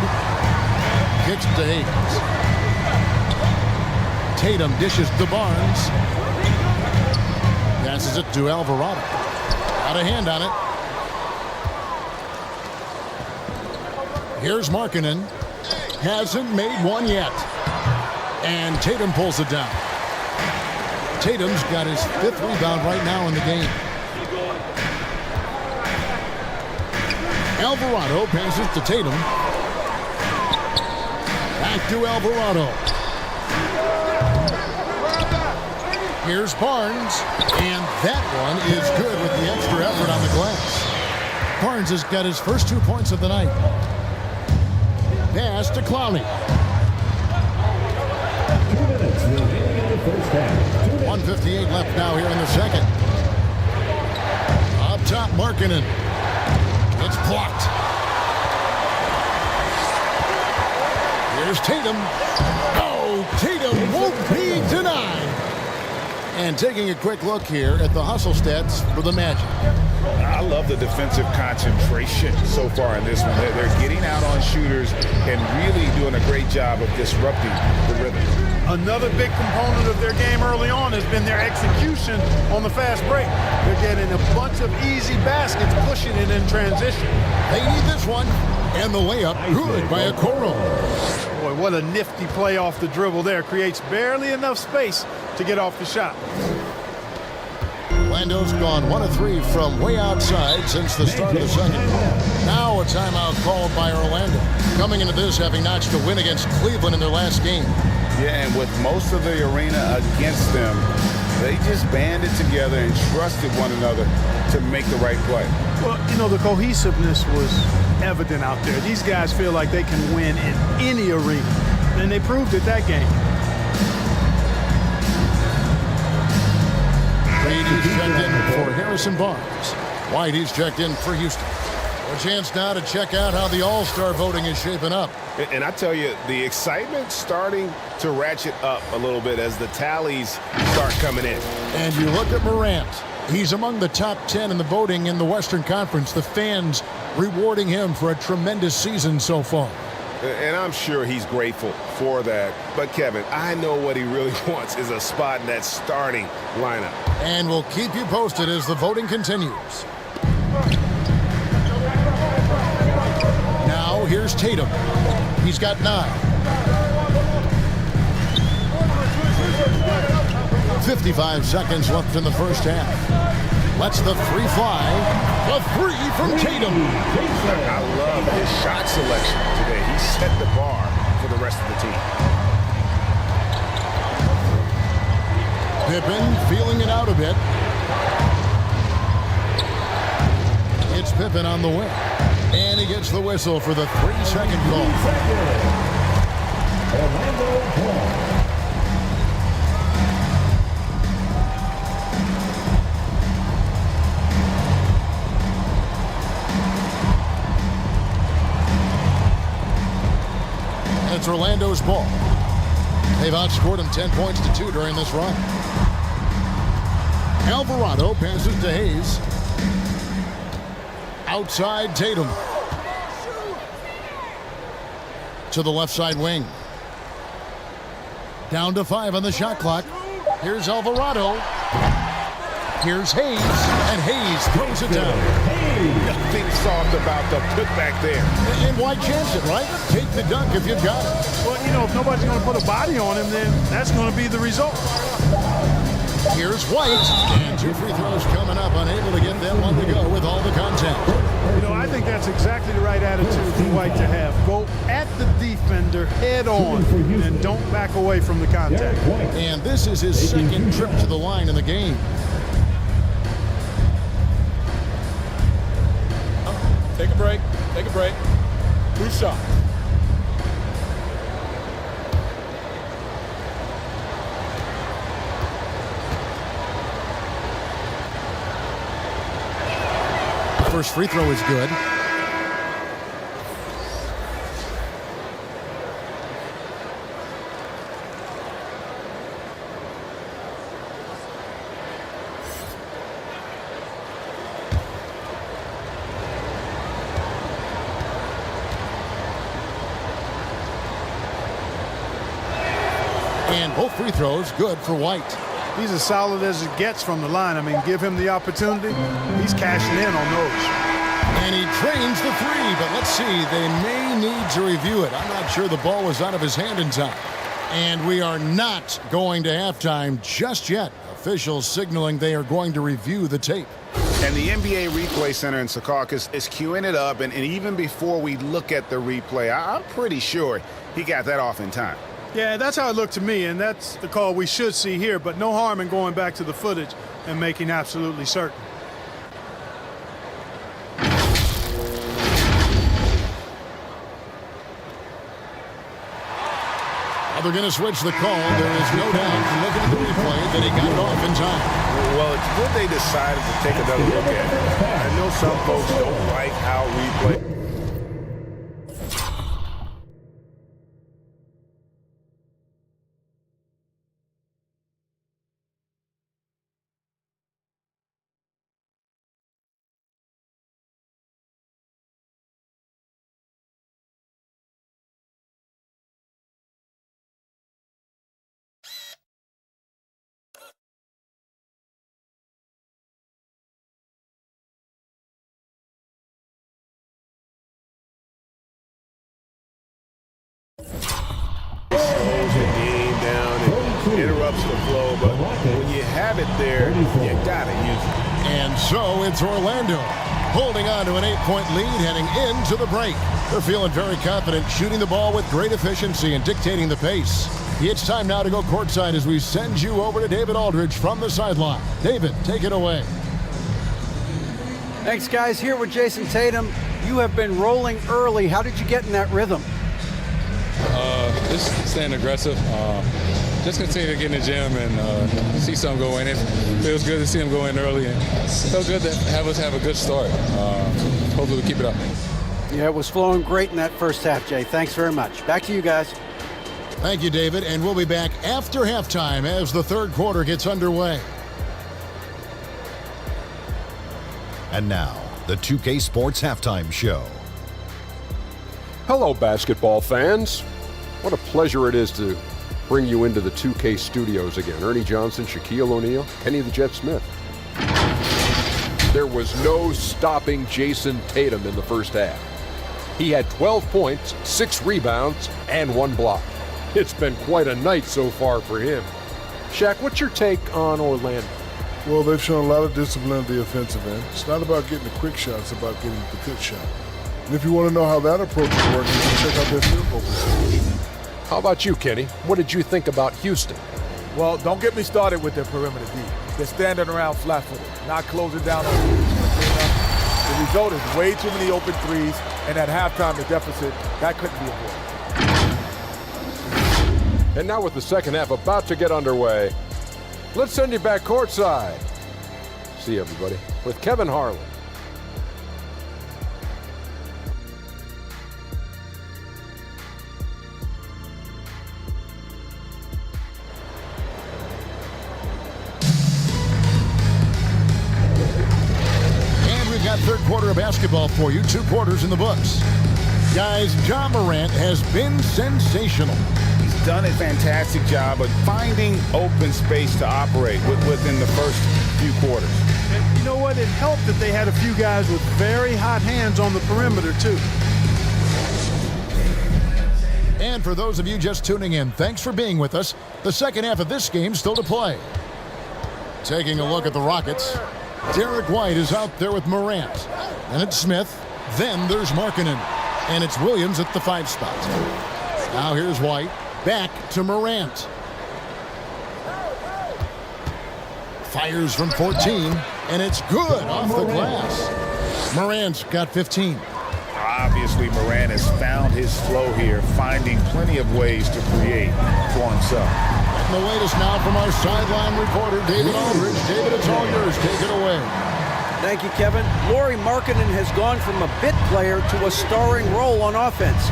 Speaker 10: Kicks to Hayes. Tatum dishes to Barnes. Passes it to Alvarado. Got a hand on it. Here's Markkanen. Hasn't made one yet. And Tatum pulls it down. Tatum's got his 5th rebound right now in the game. Alvarado passes to Tatum. Back to Alvarado. Here's Barnes. And that one is good with the extra effort on the glass. Barnes has got his first 2 points of the night. Pass to Clowney.
Speaker 4: 2 minutes remaining in the first half.
Speaker 10: 1:58 left now here in the second. Up top, Markkanen. It's blocked. Here's Tatum. Oh, Tatum won't be denied. And taking a quick look here at the hustle stats for the Magic.
Speaker 11: I love the defensive concentration so far in this one. They're getting out on shooters and really doing a great job of disrupting the rhythm.
Speaker 7: Another big component of their game early on has been their execution on the fast break. They're getting a bunch of easy baskets, pushing it in transition.
Speaker 10: They need this one. And the layup, good by Okoro.
Speaker 7: Boy, what a nifty play off the dribble there. Creates barely enough space to get off the shot.
Speaker 10: Orlando's gone 1 of 3 from way outside since the start of the second. Now a timeout called by Orlando. Coming into this, having notched a win against Cleveland in their last game.
Speaker 11: Yeah, and with most of the arena against them, They just banded together and trusted one another to make the right play.
Speaker 7: Well, you know, the cohesiveness was evident out there. These guys feel like they can win in any arena, and they proved it that game.
Speaker 10: Brady's checked in for Harrison Barnes. Whitey's checked in for Houston. A chance now to check out how the All-Star voting is shaping up.
Speaker 13: And I tell you, the excitement's starting to ratchet up a little bit as the tallies start coming in.
Speaker 10: And you look at Morant. He's among the top 10 in the voting in the Western Conference. The fans rewarding him for a tremendous season so far.
Speaker 13: And I'm sure he's grateful for that. But, Kevin, I know what he really wants is a spot in that starting lineup.
Speaker 10: And we'll keep you posted as the voting continues. Now, here's Tatum. He's got 9. 55 seconds left in the first half. Lets the free fly. A 3 from Tatum.
Speaker 13: I love his shot selection today. He set the bar for the rest of the team.
Speaker 10: Pippen feeling it out a bit. It's Pippen on the wing. And he gets the whistle for the 3-second call. It's Orlando's ball. They've outscored him 10 points to 2 during this run. Alvarado passes to Hayes. Outside Tatum. To the left side wing. Down to 5 on the shot clock. Here's Alvarado. Here's Hayes. And Hayes throws it down.
Speaker 13: Nothing soft about the putback there.
Speaker 10: And why chance it, right? Take the dunk if you've got it.
Speaker 7: Well, you know, if nobody's going to put a body on him, then that's going to be the result.
Speaker 10: Here's White. And 2 free throws coming up. Unable to get that one to go with all the contact.
Speaker 7: You know, I think that's exactly the right attitude for White to have. Go at the defender head on and don't back away from the contact.
Speaker 10: And this is his second trip to the line in the game.
Speaker 1: Take a break. Take a break. 2 shots.
Speaker 10: First free throw is good. And both free throws good for White.
Speaker 7: He's as solid as it gets from the line. I mean, give him the opportunity. He's cashing in on those.
Speaker 10: And he trains the 3, but let's see. They may need to review it. I'm not sure the ball was out of his hand in time. And we are not going to halftime just yet. Officials signaling they are going to review the tape.
Speaker 13: And the NBA Replay Center in Secaucus is queuing it up. And even before we look at the replay, I'm pretty sure he got that off in time.
Speaker 7: Yeah, that's how it looked to me, and that's the call we should see here, but no harm in going back to the footage and making absolutely certain.
Speaker 10: Now they're going to switch the call. There is no doubt, looking at the replay, that he got it off in time.
Speaker 13: Well, it's good they decided to take another look at it. I know some folks don't like how replay. Slows the game down and interrupts the flow, but when you have it there, you gotta use it.
Speaker 10: And so it's Orlando holding on to an 8-point lead heading into the break. They're feeling very confident, shooting the ball with great efficiency and dictating the pace. It's time now to go courtside as we send you over to David Aldridge from the sideline. David, take it away.
Speaker 12: Thanks, guys. Here with Jason Tatum. You have been rolling early. How did you get in that rhythm?
Speaker 14: Just staying aggressive. Just continue to get in the gym and see some go in. It feels good to see them go in early, and it feels good to have us have a good start. Hopefully we keep it up.
Speaker 12: Yeah, it was flowing great in that first half, Jay. Thanks very much. Back to you guys.
Speaker 10: Thank you, David, and we'll be back after halftime as the third quarter gets underway.
Speaker 15: And now, the 2K Sports Halftime Show.
Speaker 16: Hello, basketball fans. What a pleasure it is to bring you into the 2K studios again. Ernie Johnson, Shaquille O'Neal, Kenny the Jet Smith. There was no stopping Jason Tatum in the first half. He had 12 points, 6 rebounds, and 1 block. It's been quite a night so far for him. Shaq, what's your take on Orlando?
Speaker 17: Well, they've shown a lot of discipline at the offensive end. It's not about getting the quick shot, it's about getting the good shot. And if you want to know how that approach is working, you can check out their field goal percentage.
Speaker 16: How about you, Kenny? What did you think about Houston?
Speaker 18: Well, don't get me started with their perimeter D. They're standing around flat-footed, not closing down on the result is way too many open threes, and at halftime, the deficit, that couldn't be avoided.
Speaker 16: And now with the second half about to get underway, let's send you back courtside. See you, everybody, with Kevin Harlan.
Speaker 10: And we've got third quarter of basketball for you, 2 quarters in the books. Guys, Ja Morant has been sensational.
Speaker 13: Done a fantastic job of finding open space to operate within the first few quarters.
Speaker 7: And you know what? It helped that they had a few guys with very hot hands on the perimeter, too.
Speaker 10: And for those of you just tuning in, thanks for being with us. The second half of this game still to play. Taking a look at the Rockets, Derek White is out there with Morant. Then it's Smith. Then there's Markkanen. And it's Williams at the 5 spot. Now here's White. Back to Morant. Fires from 14, and it's good off the glass. Morant's got 15.
Speaker 13: Obviously, Morant has found his flow here, finding plenty of ways to create for himself.
Speaker 10: And the latest now from our sideline reporter, David Aldridge. David, it's all yours. Take it away.
Speaker 12: Thank you, Kevin. Lauri Markkanen has gone from a bit player to a starring role on offense.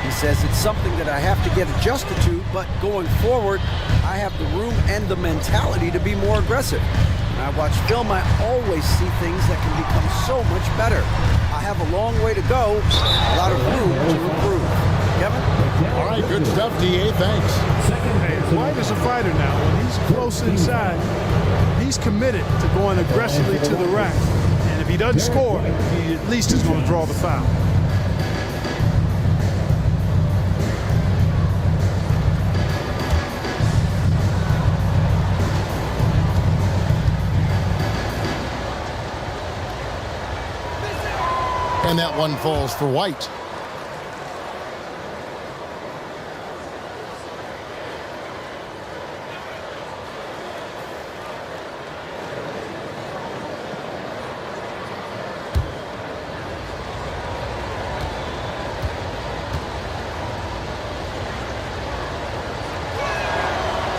Speaker 12: He says it's something that I have to get adjusted to, but going forward, I have the room and the mentality to be more aggressive. When I watch film, I always see things that can become so much better. I have a long way to go, a lot of room to improve. Kevin?
Speaker 10: All right, good stuff, D.A. Thanks.
Speaker 7: Hey, White is a fighter now. When he's close inside, he's committed to going aggressively to the rack. And if he doesn't score, he at least is going to draw the foul.
Speaker 10: And that one falls for White.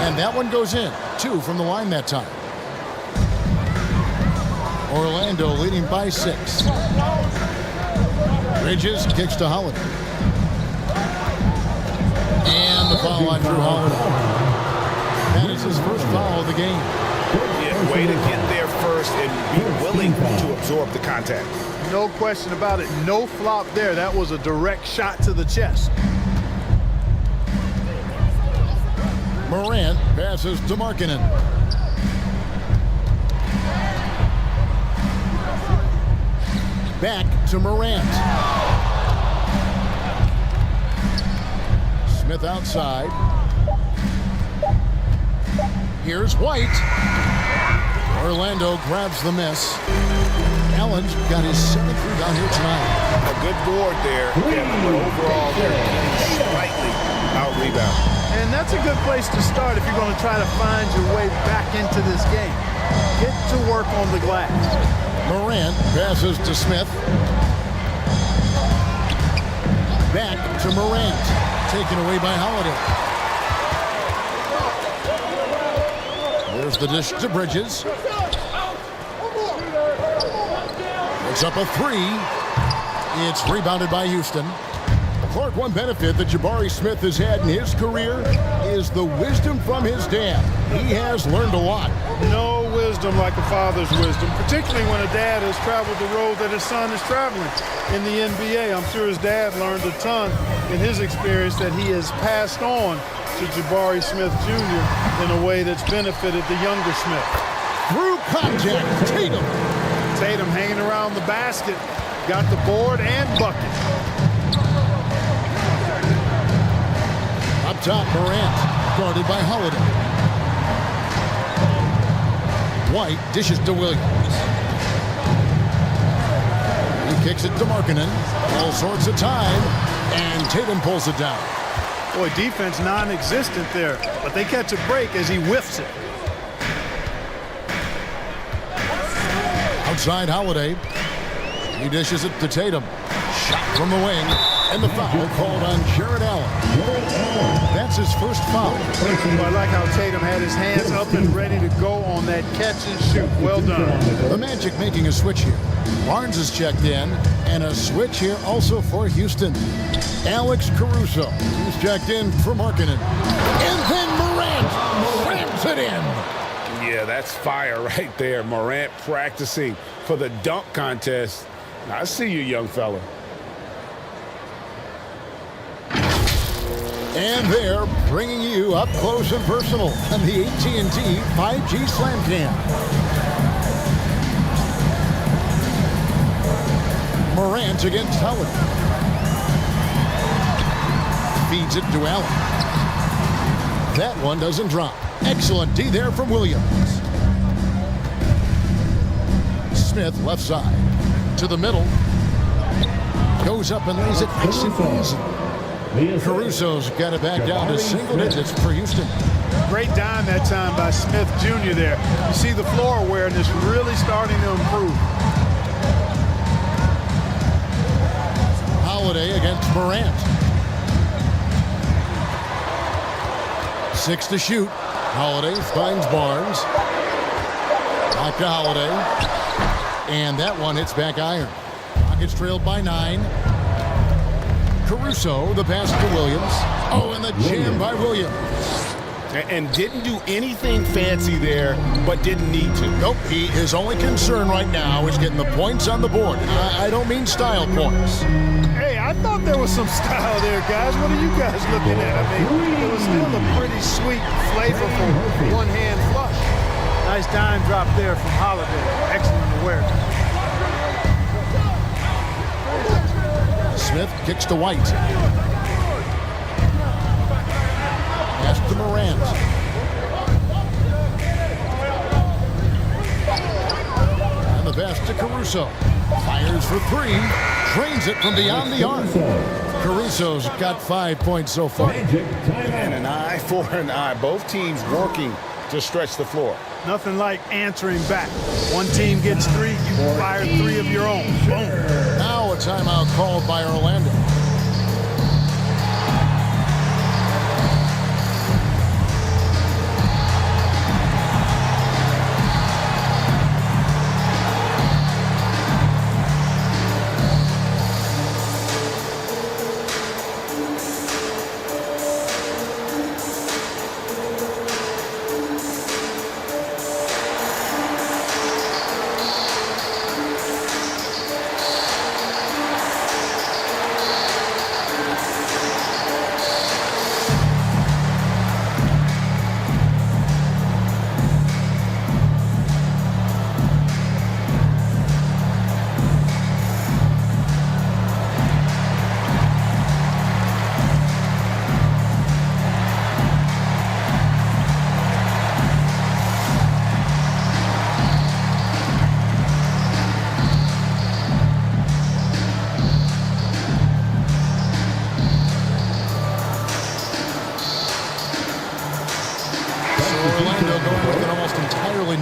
Speaker 10: And that one goes in. 2 from the line that time. Orlando leading by 6. Bridges kicks to Holiday. And the foul on Drew Holiday. That is his first foul of the game.
Speaker 13: Yeah, way to get there first and be willing to absorb the contact.
Speaker 7: No question about it. No flop there. That was a direct shot to the chest.
Speaker 10: Morant passes to Markkanen. Back to Morant. Smith outside. Here's White. Orlando grabs the miss. Allen's got his 7th rebound here tonight.
Speaker 13: A good board there, Kevin, but overall they're slightly out-rebound.
Speaker 7: And that's a good place to start if you're going to try to find your way back into this game. Get to work on the glass.
Speaker 10: Morant passes to Smith. Back to Morant. Taken away by Holiday. There's the dish to Bridges. It's up a three. It's rebounded by Houston. Clark, one benefit that Jabari Smith has had in his career is the wisdom from his dad. He has learned a lot.
Speaker 7: No wisdom like a father's wisdom, particularly when a dad has traveled the road that his son is traveling in the NBA. I'm sure his dad learned a ton in his experience that he has passed on to Jabari Smith Jr. in a way that's benefited the younger Smith.
Speaker 10: Through contact, Tatum.
Speaker 7: Tatum hanging around the basket, got the board and bucket.
Speaker 10: Up top, Morant, guarded by Holiday. White dishes to Williams. He kicks it to Markkanen. All sorts of time, and Tatum pulls it down.
Speaker 7: Boy, defense non-existent there, but they catch a break as he whiffs it.
Speaker 10: Outside Holiday. He dishes it to Tatum. Shot from the wing. And the foul called on Jared Allen. That's his first foul.
Speaker 7: I like how Tatum had his hands up and ready to go on that catch and shoot. Well done.
Speaker 10: The Magic making a switch here. Barnes is checked in, and a switch here also for Houston. Alex Caruso, who's checked in for Markkanen. And then Morant rams it in.
Speaker 13: Yeah, that's fire right there. Morant practicing for the dunk contest. I see you, young fella.
Speaker 10: And they're bringing you up close and personal on the AT&T 5G Slam Cam. Morant against Howard. Feeds it to Allen. That one doesn't drop. Excellent D there from Williams. Smith left side. To the middle. Goes up and lays it nice and easy. Caruso's got it back down to single digits for Houston.
Speaker 7: Great dime that time by Smith Jr. there. You see the floor awareness really starting to improve.
Speaker 10: Holiday against Morant. 6 to shoot. Holiday finds Barnes. Back to Holiday. And that one hits back iron. Rockets trailed by 9. Caruso, the pass to Williams. Oh, and the jam by Williams.
Speaker 13: And didn't do anything fancy there, but didn't need to.
Speaker 10: Nope, his only concern right now is getting the points on the board. I don't mean style points.
Speaker 7: Hey, I thought there was some style there, guys. What are you guys looking at? I mean, it was still a pretty sweet, flavorful one-hand flush. Nice dime drop there from Holiday. Excellent awareness.
Speaker 10: Smith kicks to White. Pass to Morant. And the pass to Caruso. Fires for 3. Drains it from beyond the arc. Caruso's got 5 points so far.
Speaker 13: And an eye for an eye. Both teams working to stretch the floor.
Speaker 7: Nothing like answering back. One team gets 3, you fire 3 of your own. Boom.
Speaker 10: Now a timeout called by Orlando.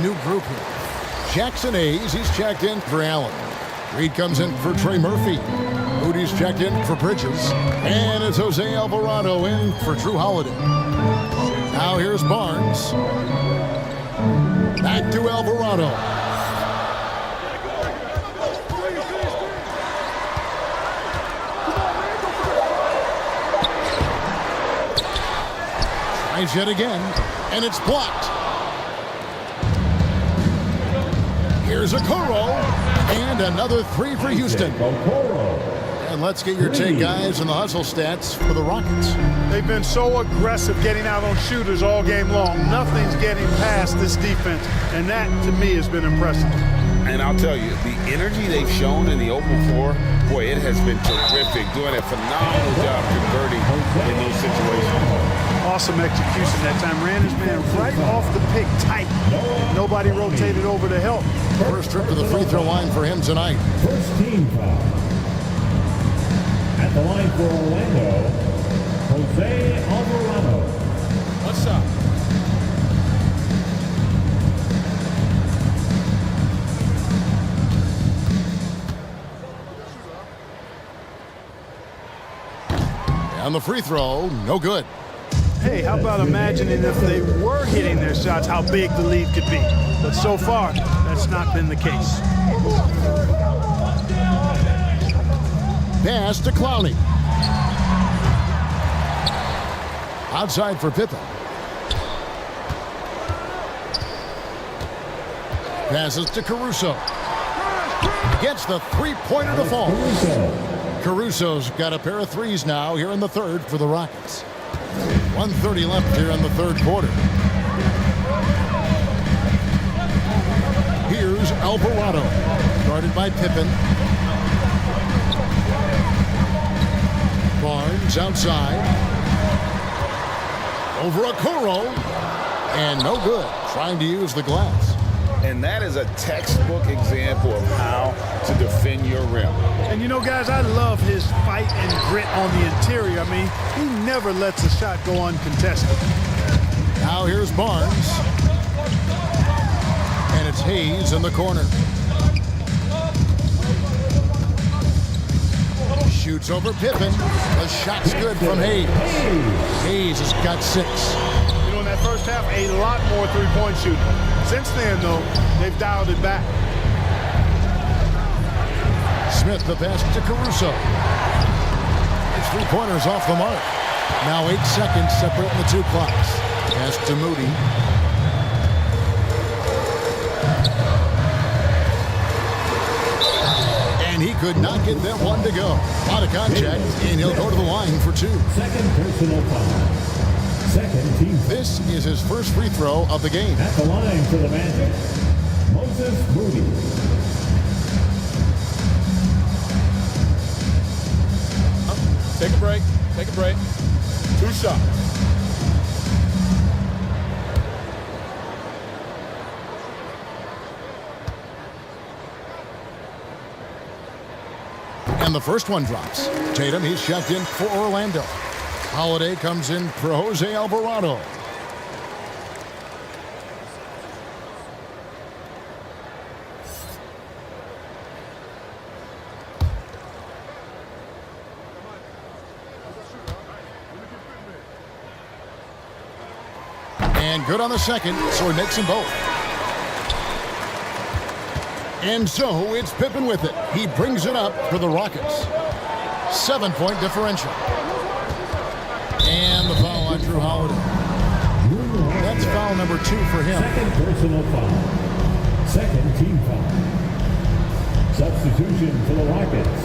Speaker 10: new group here. Jackson Hayes, he's checked in for Allen. Reed comes in for Trey Murphy. Moody's checked in for Bridges. And it's Jose Alvarado in for Drew Holiday. Now here's Barnes. Back to Alvarado. Tries yet again, and it's blocked. Here's Okoro, and another three for Houston. And let's get your take, guys, on the hustle stats for the Rockets.
Speaker 7: They've been so aggressive getting out on shooters all game long. Nothing's getting past this defense, and that, to me, has been impressive.
Speaker 11: And I'll tell you, the energy they've shown in the open floor, boy, it has been terrific. Doing a phenomenal job converting in those situations.
Speaker 7: Awesome execution that time. Ran his man right off the pick tight. Nobody rotated over to help.
Speaker 10: First trip to the free throw line for him tonight.
Speaker 4: First team foul. At the line for Orlando, Jose Alvarado.
Speaker 1: One shot.
Speaker 10: And the free throw, no good.
Speaker 7: Hey, how about imagining if they were hitting their shots, how big the lead could be. But so far, that's not been the case.
Speaker 10: Pass to Clowney. Outside for Pippen. Passes to Caruso. Gets the three-pointer to fall. Caruso's got a pair of threes now here in the third for the Rockets. 1:30 left here in the third quarter. Here's Alvarado, guarded by Pippen. Barnes outside. Over Okoro. And no good. Trying to use the glass.
Speaker 11: And that is a textbook example of how to defend your rim.
Speaker 7: And you know, guys, I love his fight and grit on the interior. I mean, he never lets a shot go uncontested.
Speaker 10: Now here's Barnes. And it's Hayes in the corner. Shoots over Pippen. The shot's good from Hayes. Hayes has got 6.
Speaker 7: You know, in that first half, a lot more three-point shooting. Since then, though, they've dialed it back.
Speaker 10: Smith, the pass to Caruso. His three-pointer's off the mark. Now 8 seconds separating the two clocks. Pass to Moody. And he could not get that one to go. A lot of contact, and he'll go to the line for 2.
Speaker 4: Second personal foul. Second team.
Speaker 10: This is his first free throw of the game.
Speaker 4: At the line for the Magic, Moses Moody.
Speaker 1: Take a break. Take a break. 2 shots.
Speaker 10: And the first one drops. Tatum, he's checked in for Orlando. Holiday comes in for Jose Alvarado. And good on the second, so he makes them both. And so it's Pippen with it. He brings it up for the Rockets. 7-point differential. And the foul on Drew Holiday. That's foul number 2 for him.
Speaker 4: Second personal foul. Second team foul. Substitution for the Rockets.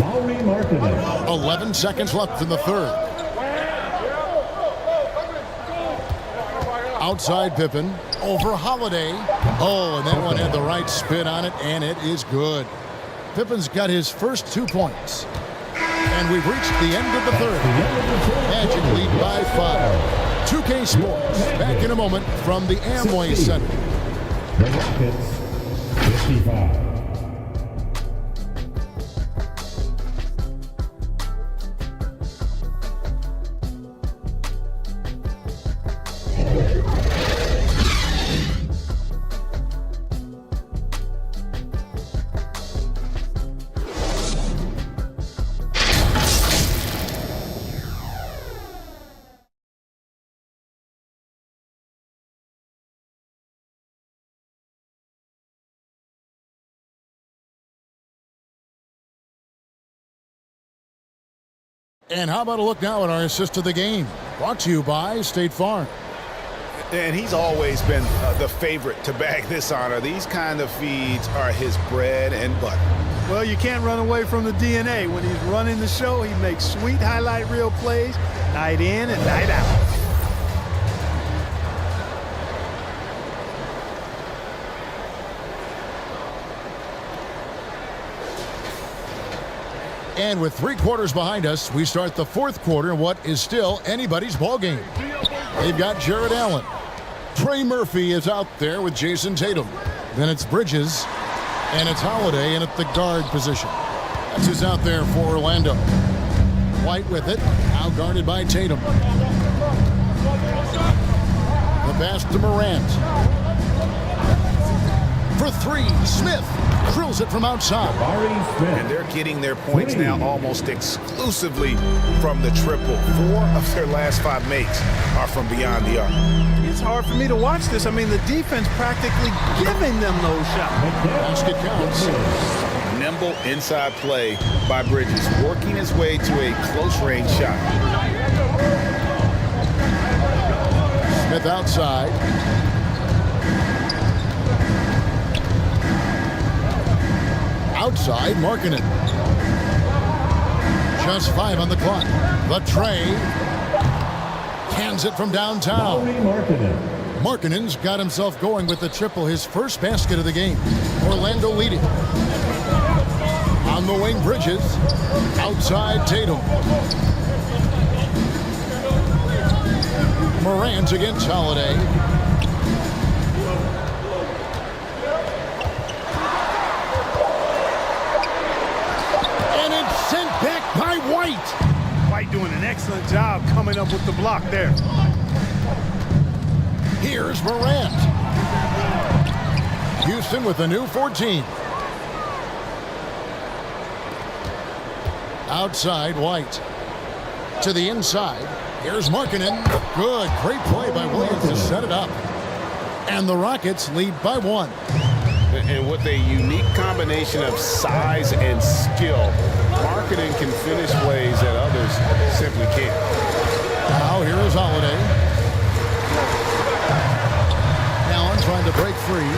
Speaker 4: Lauri Markkanen.
Speaker 10: 11 seconds left in the third. Outside Pippen. Over Holiday. Oh, and that one had the right spin on it, and it is good. Pippen's got his first 2 points. And we've reached the end of the third. Magic lead by 5. 2K Sports, back in a moment from the Amway Center.
Speaker 4: The Rockets, 55.
Speaker 10: And how about a look now at our assist of the game? Brought to you by State Farm.
Speaker 13: And he's always been the favorite to bag this honor. These kind of feeds are his bread and butter.
Speaker 7: Well, you can't run away from the DNA. When he's running the show, he makes sweet highlight reel plays night in and night out.
Speaker 10: And with 3 quarters behind us, we start the 4th quarter in what is still anybody's ball game. They've got Jared Allen. Trey Murphy is out there with Jason Tatum. Then it's Bridges, and it's Holiday in at the guard position. That's who's out there for Orlando. White with it, now guarded by Tatum. The pass to Morant. For 3, Smith drills it from outside.
Speaker 13: And they're getting their points now almost exclusively from the triple. 4 of their last 5 makes are from beyond the arc.
Speaker 7: It's hard for me to watch this. I mean, the defense practically giving them those shots.
Speaker 10: Basket counts.
Speaker 13: Nimble inside play by Bridges, working his way to a close-range shot.
Speaker 10: Smith outside. Outside, Markkanen. Just 5 on the clock. The Trey cans it from downtown. Markkanen's got himself going with the triple, his first basket of the game. Orlando leading. On the wing, Bridges. Outside, Tatum. Morant against Holiday. Sent back by White.
Speaker 7: White doing an excellent job coming up with the block there.
Speaker 10: Here's Morant. Houston with a new 14. Outside, White. To the inside. Here's Markkanen. Good. Great play by Williams to set it up. And the Rockets lead by 1.
Speaker 13: And with a unique combination of size and skill, Markkanen can finish plays that others simply can't.
Speaker 10: Now here is Holiday. Allen trying to break free.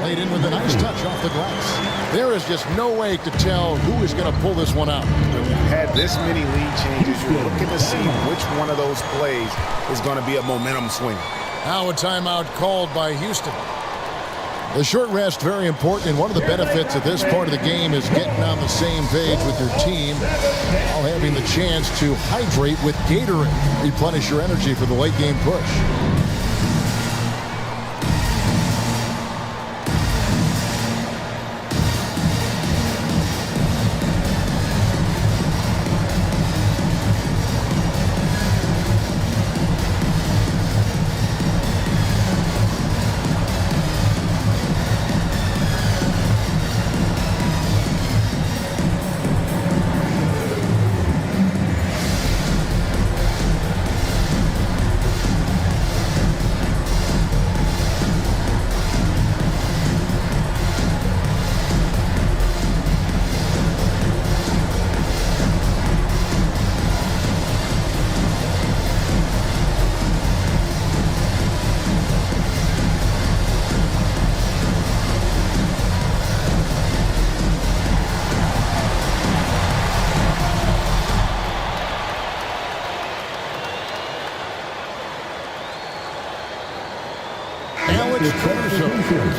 Speaker 10: Played in with a nice touch off the glass. There is just no way to tell who is going to pull this one out.
Speaker 13: When you had this many lead changes, you're looking to see which one of those plays is going to be a momentum swing.
Speaker 10: Now a timeout called by Houston. The short rest, very important, and one of the benefits of this part of the game is getting on the same page with your team while having the chance to hydrate with Gatorade. Replenish your energy for the late game push.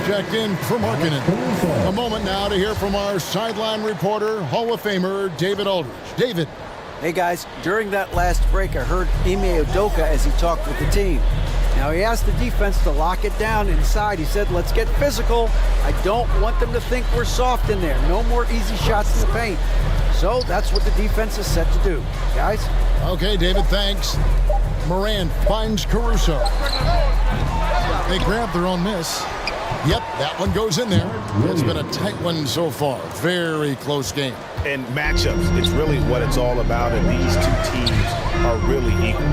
Speaker 10: Checked in for Markkanen. A moment now to hear from our sideline reporter, Hall of Famer David Aldridge. David.
Speaker 12: Hey guys, during that last break, I heard Ime Udoka as he talked with the team. Now he asked the defense to lock it down inside. He said, let's get physical. I don't want them to think we're soft in there. No more easy shots in the paint. So that's what the defense is set to do. Guys?
Speaker 10: Okay, David, thanks. Morant finds Caruso. They grab their own miss. Yep, that one goes in there. It's been a tight one so far. Very close game.
Speaker 13: And matchups, it's really what it's all about, and these two teams are really equal.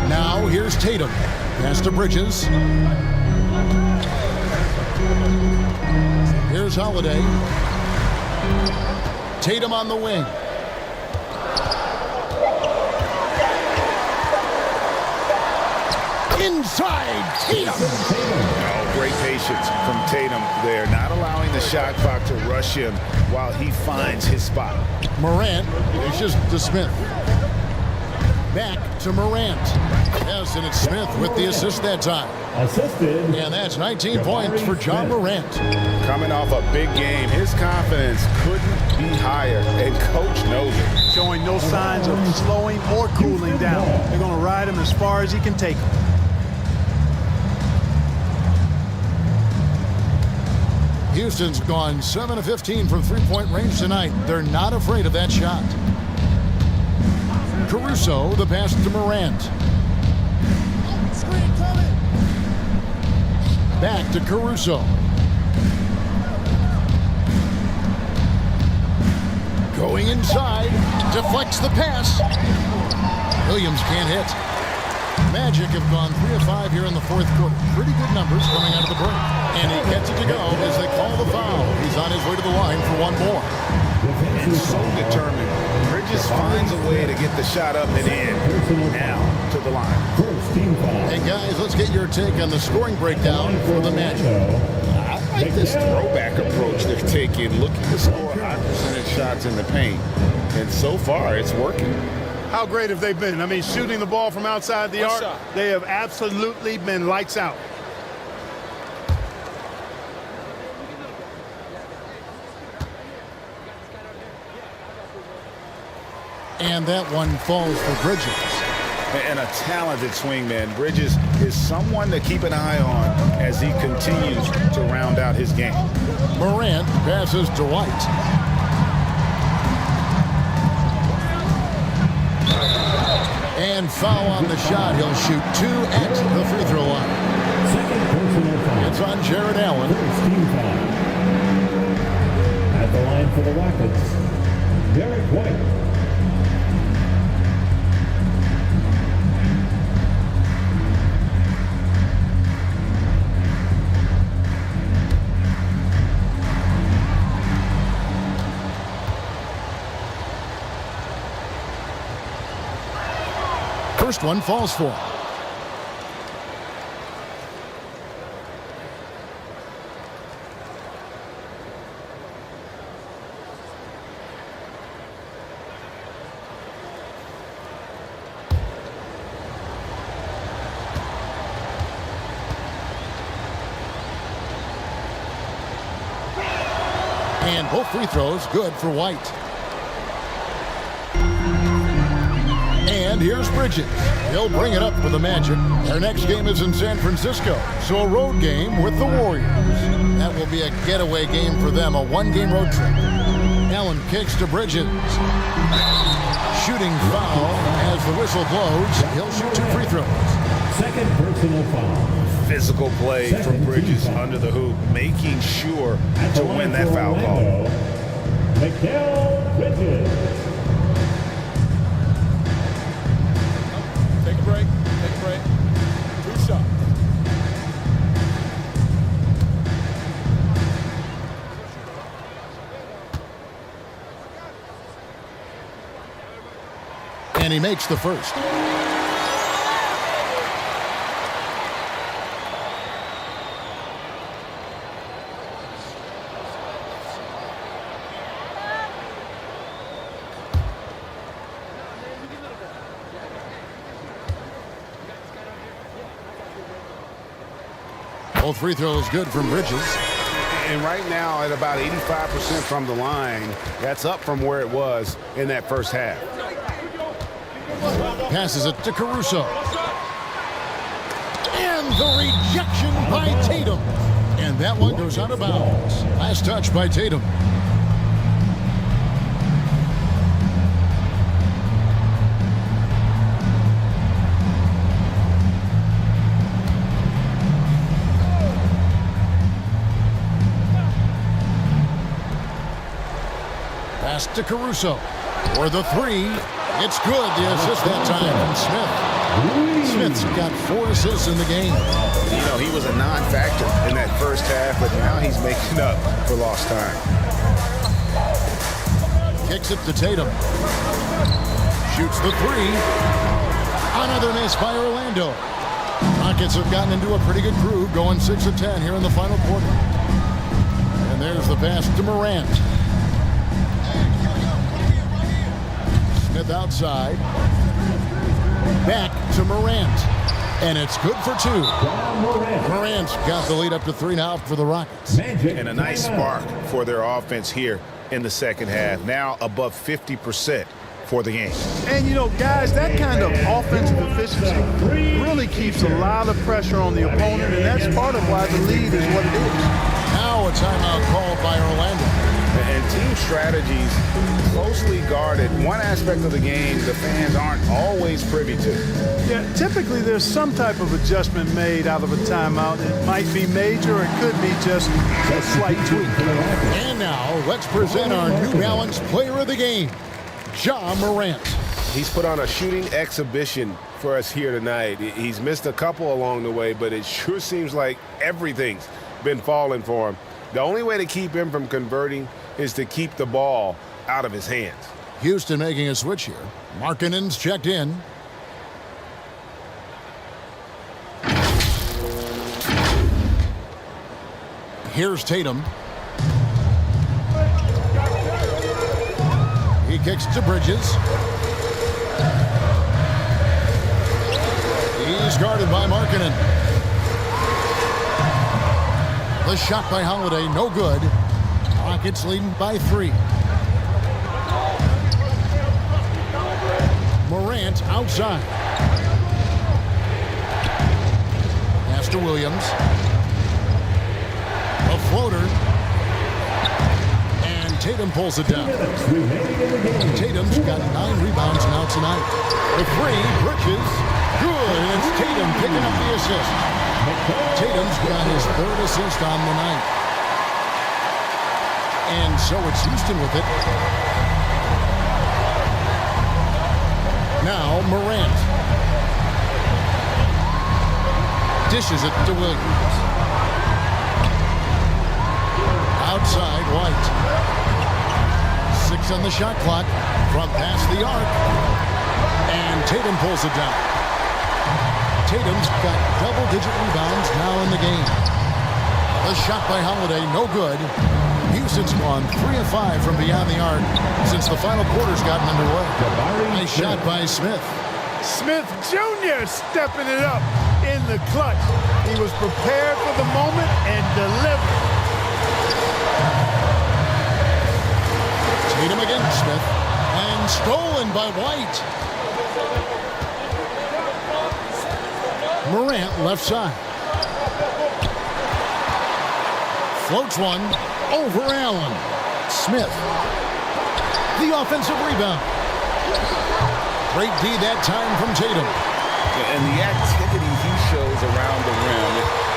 Speaker 10: Now here's Tatum. Pass to Bridges. Here's Holiday. Tatum on the wing. Inside Tatum.
Speaker 13: Oh, great patience from Tatum there, not allowing the shot clock to rush him while he finds his spot.
Speaker 10: Morant dishes to Smith. Back to Morant. Yes, and it's Smith with the assist that time.
Speaker 4: Assisted.
Speaker 10: And that's 19 points for John Morant.
Speaker 13: Coming off a big game, his confidence couldn't be higher, and coach knows it.
Speaker 7: Showing no signs of slowing or cooling down. They're going to ride him as far as he can take him.
Speaker 10: Houston's gone 7 of 15 from three-point range tonight. They're not afraid of that shot. Caruso, the pass to Morant. Back to Caruso. Going inside, deflects the pass. Williams can't hit. Magic have gone 3 of 5 here in the fourth quarter. Pretty good numbers coming out of the break. And he gets it to go as they call the foul. He's on his way to the line for one more.
Speaker 13: And so determined. Bridges finds a way to get the shot up and in. Now to the line.
Speaker 10: Hey guys, let's get your take on the scoring breakdown for the Magic.
Speaker 13: I like this throwback approach they're taking, looking to score high percentage shots in the paint. And so far, it's working.
Speaker 7: How great have they been? I mean, shooting the ball from outside the arc, they have absolutely been lights out.
Speaker 10: And that one falls for Bridges.
Speaker 13: And a talented swingman. Bridges is someone to keep an eye on as he continues to round out his game.
Speaker 10: Morant passes to White. And foul on the shot. He'll shoot 2 at the free throw line. It's on Jared Allen.
Speaker 4: At the line for the Rockets, Derek White.
Speaker 10: First one falls for him. And both free throws good for White. And here's Bridges. He'll bring it up for the Magic. Their next game is in San Francisco, so a road game with the Warriors. That will be a getaway game for them, a one-game road trip. Allen kicks to Bridges. Shooting foul as the whistle blows. He'll shoot 2 free throws.
Speaker 4: Second personal foul.
Speaker 13: Physical play from Bridges under the hoop, making sure to win that foul call.
Speaker 4: Mikal Bridges.
Speaker 1: Take a break. Take a break. 2 shots.
Speaker 10: And he makes the first. Both free throws good from Bridges.
Speaker 13: And right now at about 85% from the line, that's up from where it was in that first half.
Speaker 10: Passes it to Caruso. And the rejection by Tatum. And that one goes out of bounds. Last touch by Tatum. Pass to Caruso. For the 3. It's good. The assist that time from Smith. Smith's got 4 assists in the game.
Speaker 13: You know, he was a non-factor in that first half, but now he's making up for lost time.
Speaker 10: Kicks it to Tatum. Shoots the 3. Another miss by Orlando. Rockets have gotten into a pretty good groove, going 6 of 10 here in the final quarter. And there's the pass to Morant. Smith outside. Back to Morant. And it's good for 2. Morant's got the lead up to 3 now for the Rockets.
Speaker 13: And a nice spark for their offense here in the second half. Now above 50% for the game.
Speaker 7: And, you know, guys, that kind of offensive efficiency really keeps a lot of pressure on the opponent, and that's part of why the lead is what it is.
Speaker 10: Now a timeout called by Orlando.
Speaker 13: And team strategies closely guarded. One aspect of the game the fans aren't always privy to.
Speaker 7: Yeah, typically there's some type of adjustment made out of a timeout. It might be major, or it could be just a slight tweak.
Speaker 10: And now let's present our New Balance player of the game, Ja Morant.
Speaker 5: He's put on a shooting exhibition for us here tonight. He's missed a couple along the way, but it sure seems like everything's been falling for him. The only way to keep him from converting is to keep the ball out of his hands.
Speaker 10: Houston making a switch here. Markkanen's checked in. Here's Tatum. He kicks to Bridges. He's guarded by Markkanen. The shot by Holiday, no good. Rockets leading by 3. Morant outside. Pass to Williams. A floater. And Tatum pulls it down. Tatum's got 9 rebounds now tonight. The 3, Bridges, good. And it's Tatum picking up the assist. Tatum's got his 3rd assist on the night. And so it's Houston with it. Now Morant. Dishes it to Williams. Outside, White. 6 on the shot clock from past the arc. And Tatum pulls it down. Tatum's got double-digit rebounds now in the game. The shot by Holiday, no good. Houston's gone 3 of 5 from beyond the arc since the final quarter's gotten underway. Nice shot by Smith.
Speaker 7: Smith Jr. stepping it up in the clutch. He was prepared for the moment and delivered.
Speaker 10: Tatum against Smith. And stolen by White. Morant left side. Floats one over Allen. Smith. The offensive rebound. Great D that time from Tatum.
Speaker 11: And the activity he shows around the rim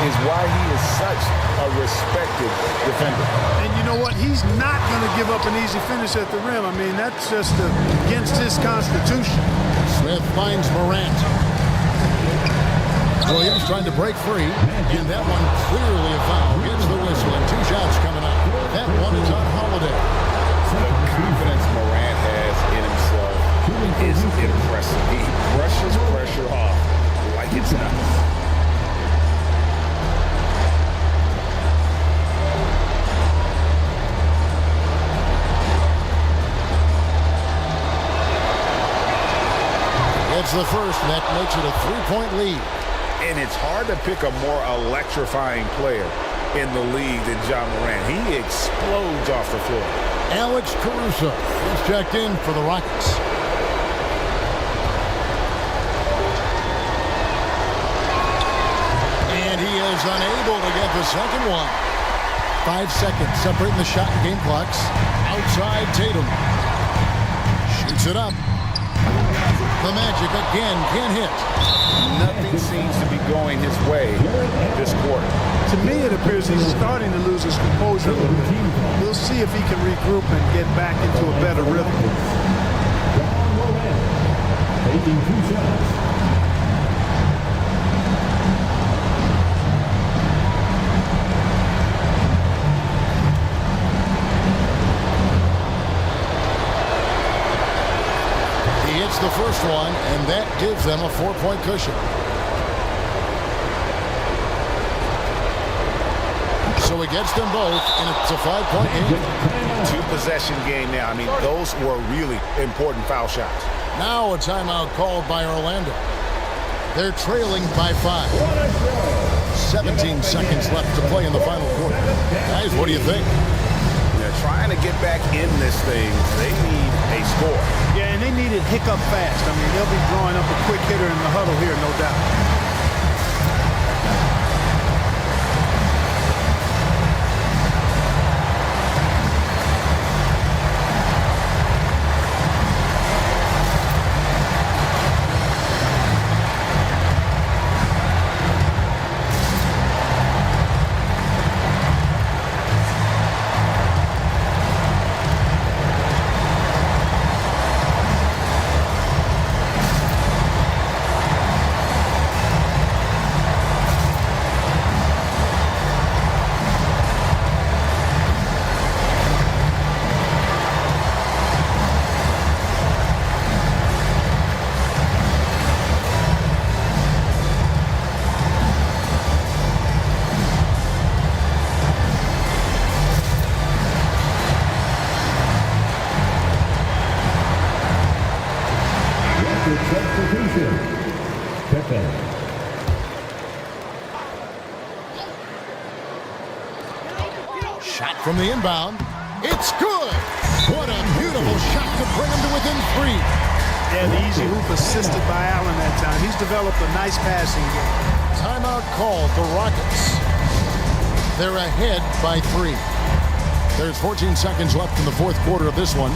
Speaker 11: is why he is such a respected defender.
Speaker 7: And you know what? He's not going to give up an easy finish at the rim. I mean, that's just against his constitution.
Speaker 10: Smith finds Morant. Williams trying to break free, and that one clearly a foul. Gets the whistle, and 2 shots coming up. That one is on Holiday.
Speaker 11: The confidence Morant has in himself is impressive. He brushes pressure off like it's nothing.
Speaker 10: It's the first, and that makes it a 3-point lead.
Speaker 11: And it's hard to pick a more electrifying player in the league than Ja Morant. He explodes off the floor.
Speaker 10: Alex Caruso is checked in for the Rockets. And he is unable to get the second one. 5 seconds separating the shot and game clocks. Outside Tatum. Shoots it up. The Magic again can't hit.
Speaker 11: Nothing seems to be going his way this quarter.
Speaker 7: To me, it appears he's starting to lose his composure a little bit. We'll see if he can regroup and get back into a better rhythm.
Speaker 4: Taking 2 shots.
Speaker 10: He hits the first one, and that gives them a 4-point cushion. So he gets them both, and it's a 5-point game.
Speaker 13: 2-possession game now. I mean, those were really important foul shots.
Speaker 10: Now a timeout called by Orlando. They're trailing by 5. 17 seconds left to play in the final quarter. Guys, what do you think?
Speaker 13: They're trying to get back in this thing. They need a score.
Speaker 7: Yeah, and they need it hiccup fast. I mean, they'll be drawing up a quick hitter in the huddle here, no doubt.
Speaker 10: Shot from the inbound. It's good. What a beautiful shot to bring him to within 3.
Speaker 7: Yeah, the easy hoop assisted by Allen that time. He's developed a nice passing game.
Speaker 10: Timeout called the Rockets. They're ahead by 3. There's 14 seconds left in the fourth quarter of this one.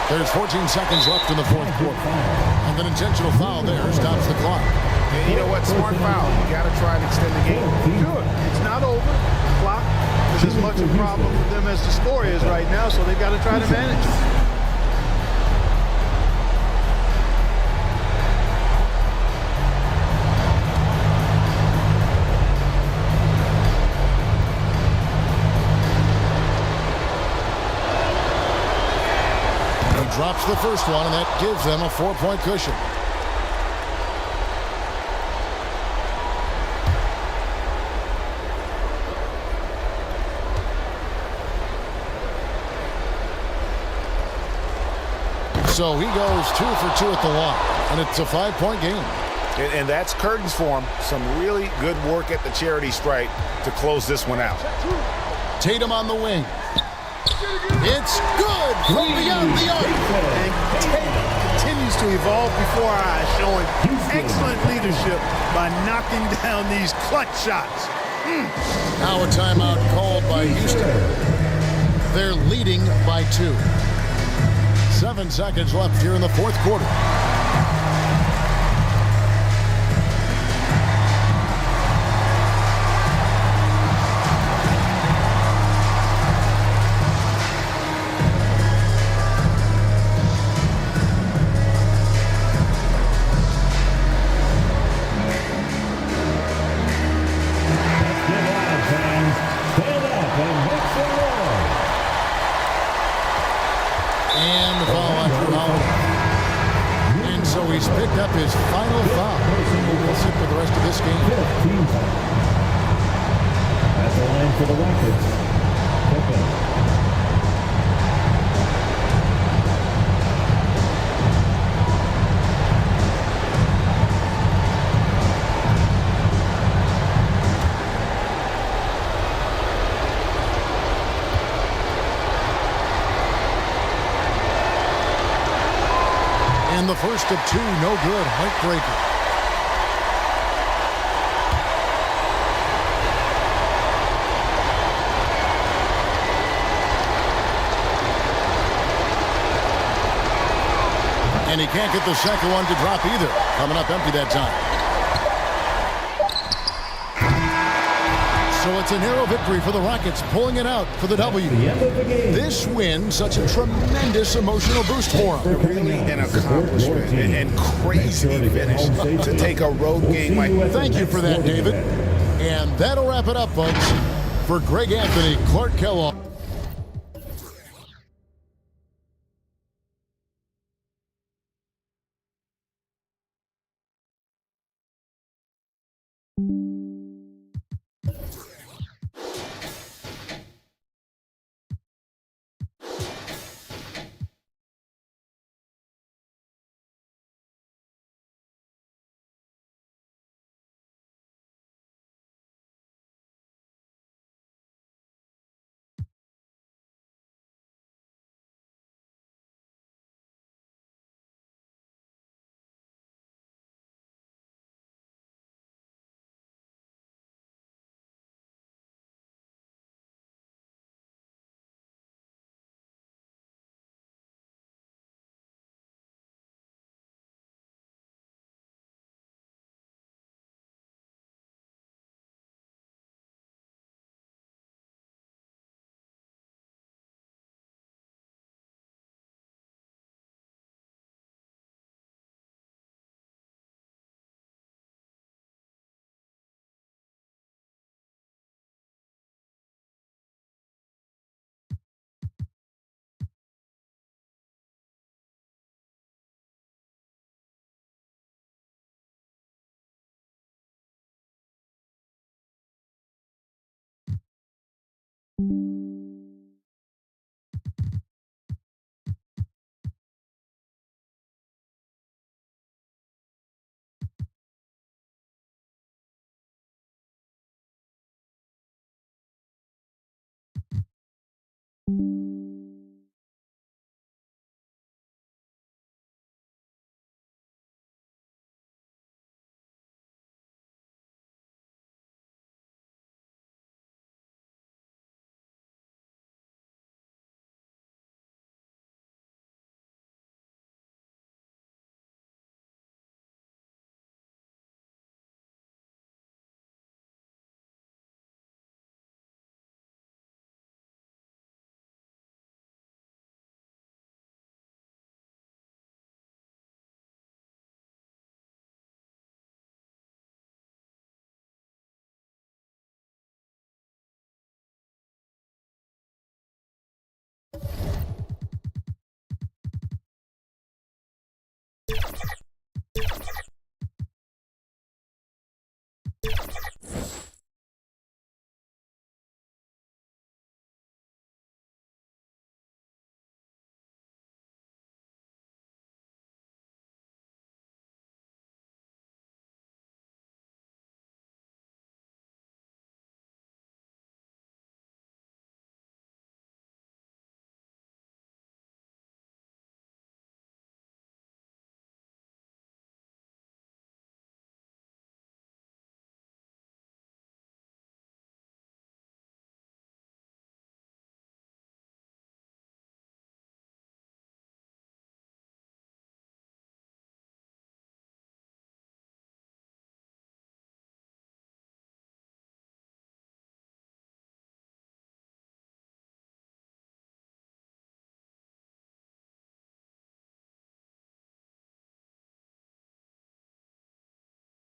Speaker 10: There's 14 seconds left in the fourth quarter. And an intentional foul there stops the clock.
Speaker 13: And you know what? Smart foul. You got to try and extend the game.
Speaker 7: Good. It's not over. The clock is as much a problem for them as the score is right now, so they've got to try to manage it.
Speaker 10: Drops the first one, and that gives them a 4-point cushion. So he goes 2 for 2 at the line, and it's a 5-point game.
Speaker 13: And that's curtains for him. Some really good work at the charity stripe to close this one out.
Speaker 10: Tatum on the wing. It's good from beyond the arc.
Speaker 7: And Tatum continues to evolve before our eyes, showing excellent leadership by knocking down these clutch shots.
Speaker 10: Now a timeout called by Houston. They're leading by 2. 7 seconds left here in the fourth quarter. He's picked up his final foul. He will sit for the rest of this game.
Speaker 4: At the line for the Rockets,
Speaker 10: And the first of 2, no good. Heartbreaker. And he can't get the second one to drop either. Coming up empty that time. So it's a narrow victory for the Rockets, pulling it out for the W. This win, such a tremendous emotional boost for them.
Speaker 13: Really an accomplishment and crazy finish to take a road game like that.
Speaker 10: Thank you for that, David. And that'll wrap it up, folks. For Greg Anthony, Clark Kellogg. You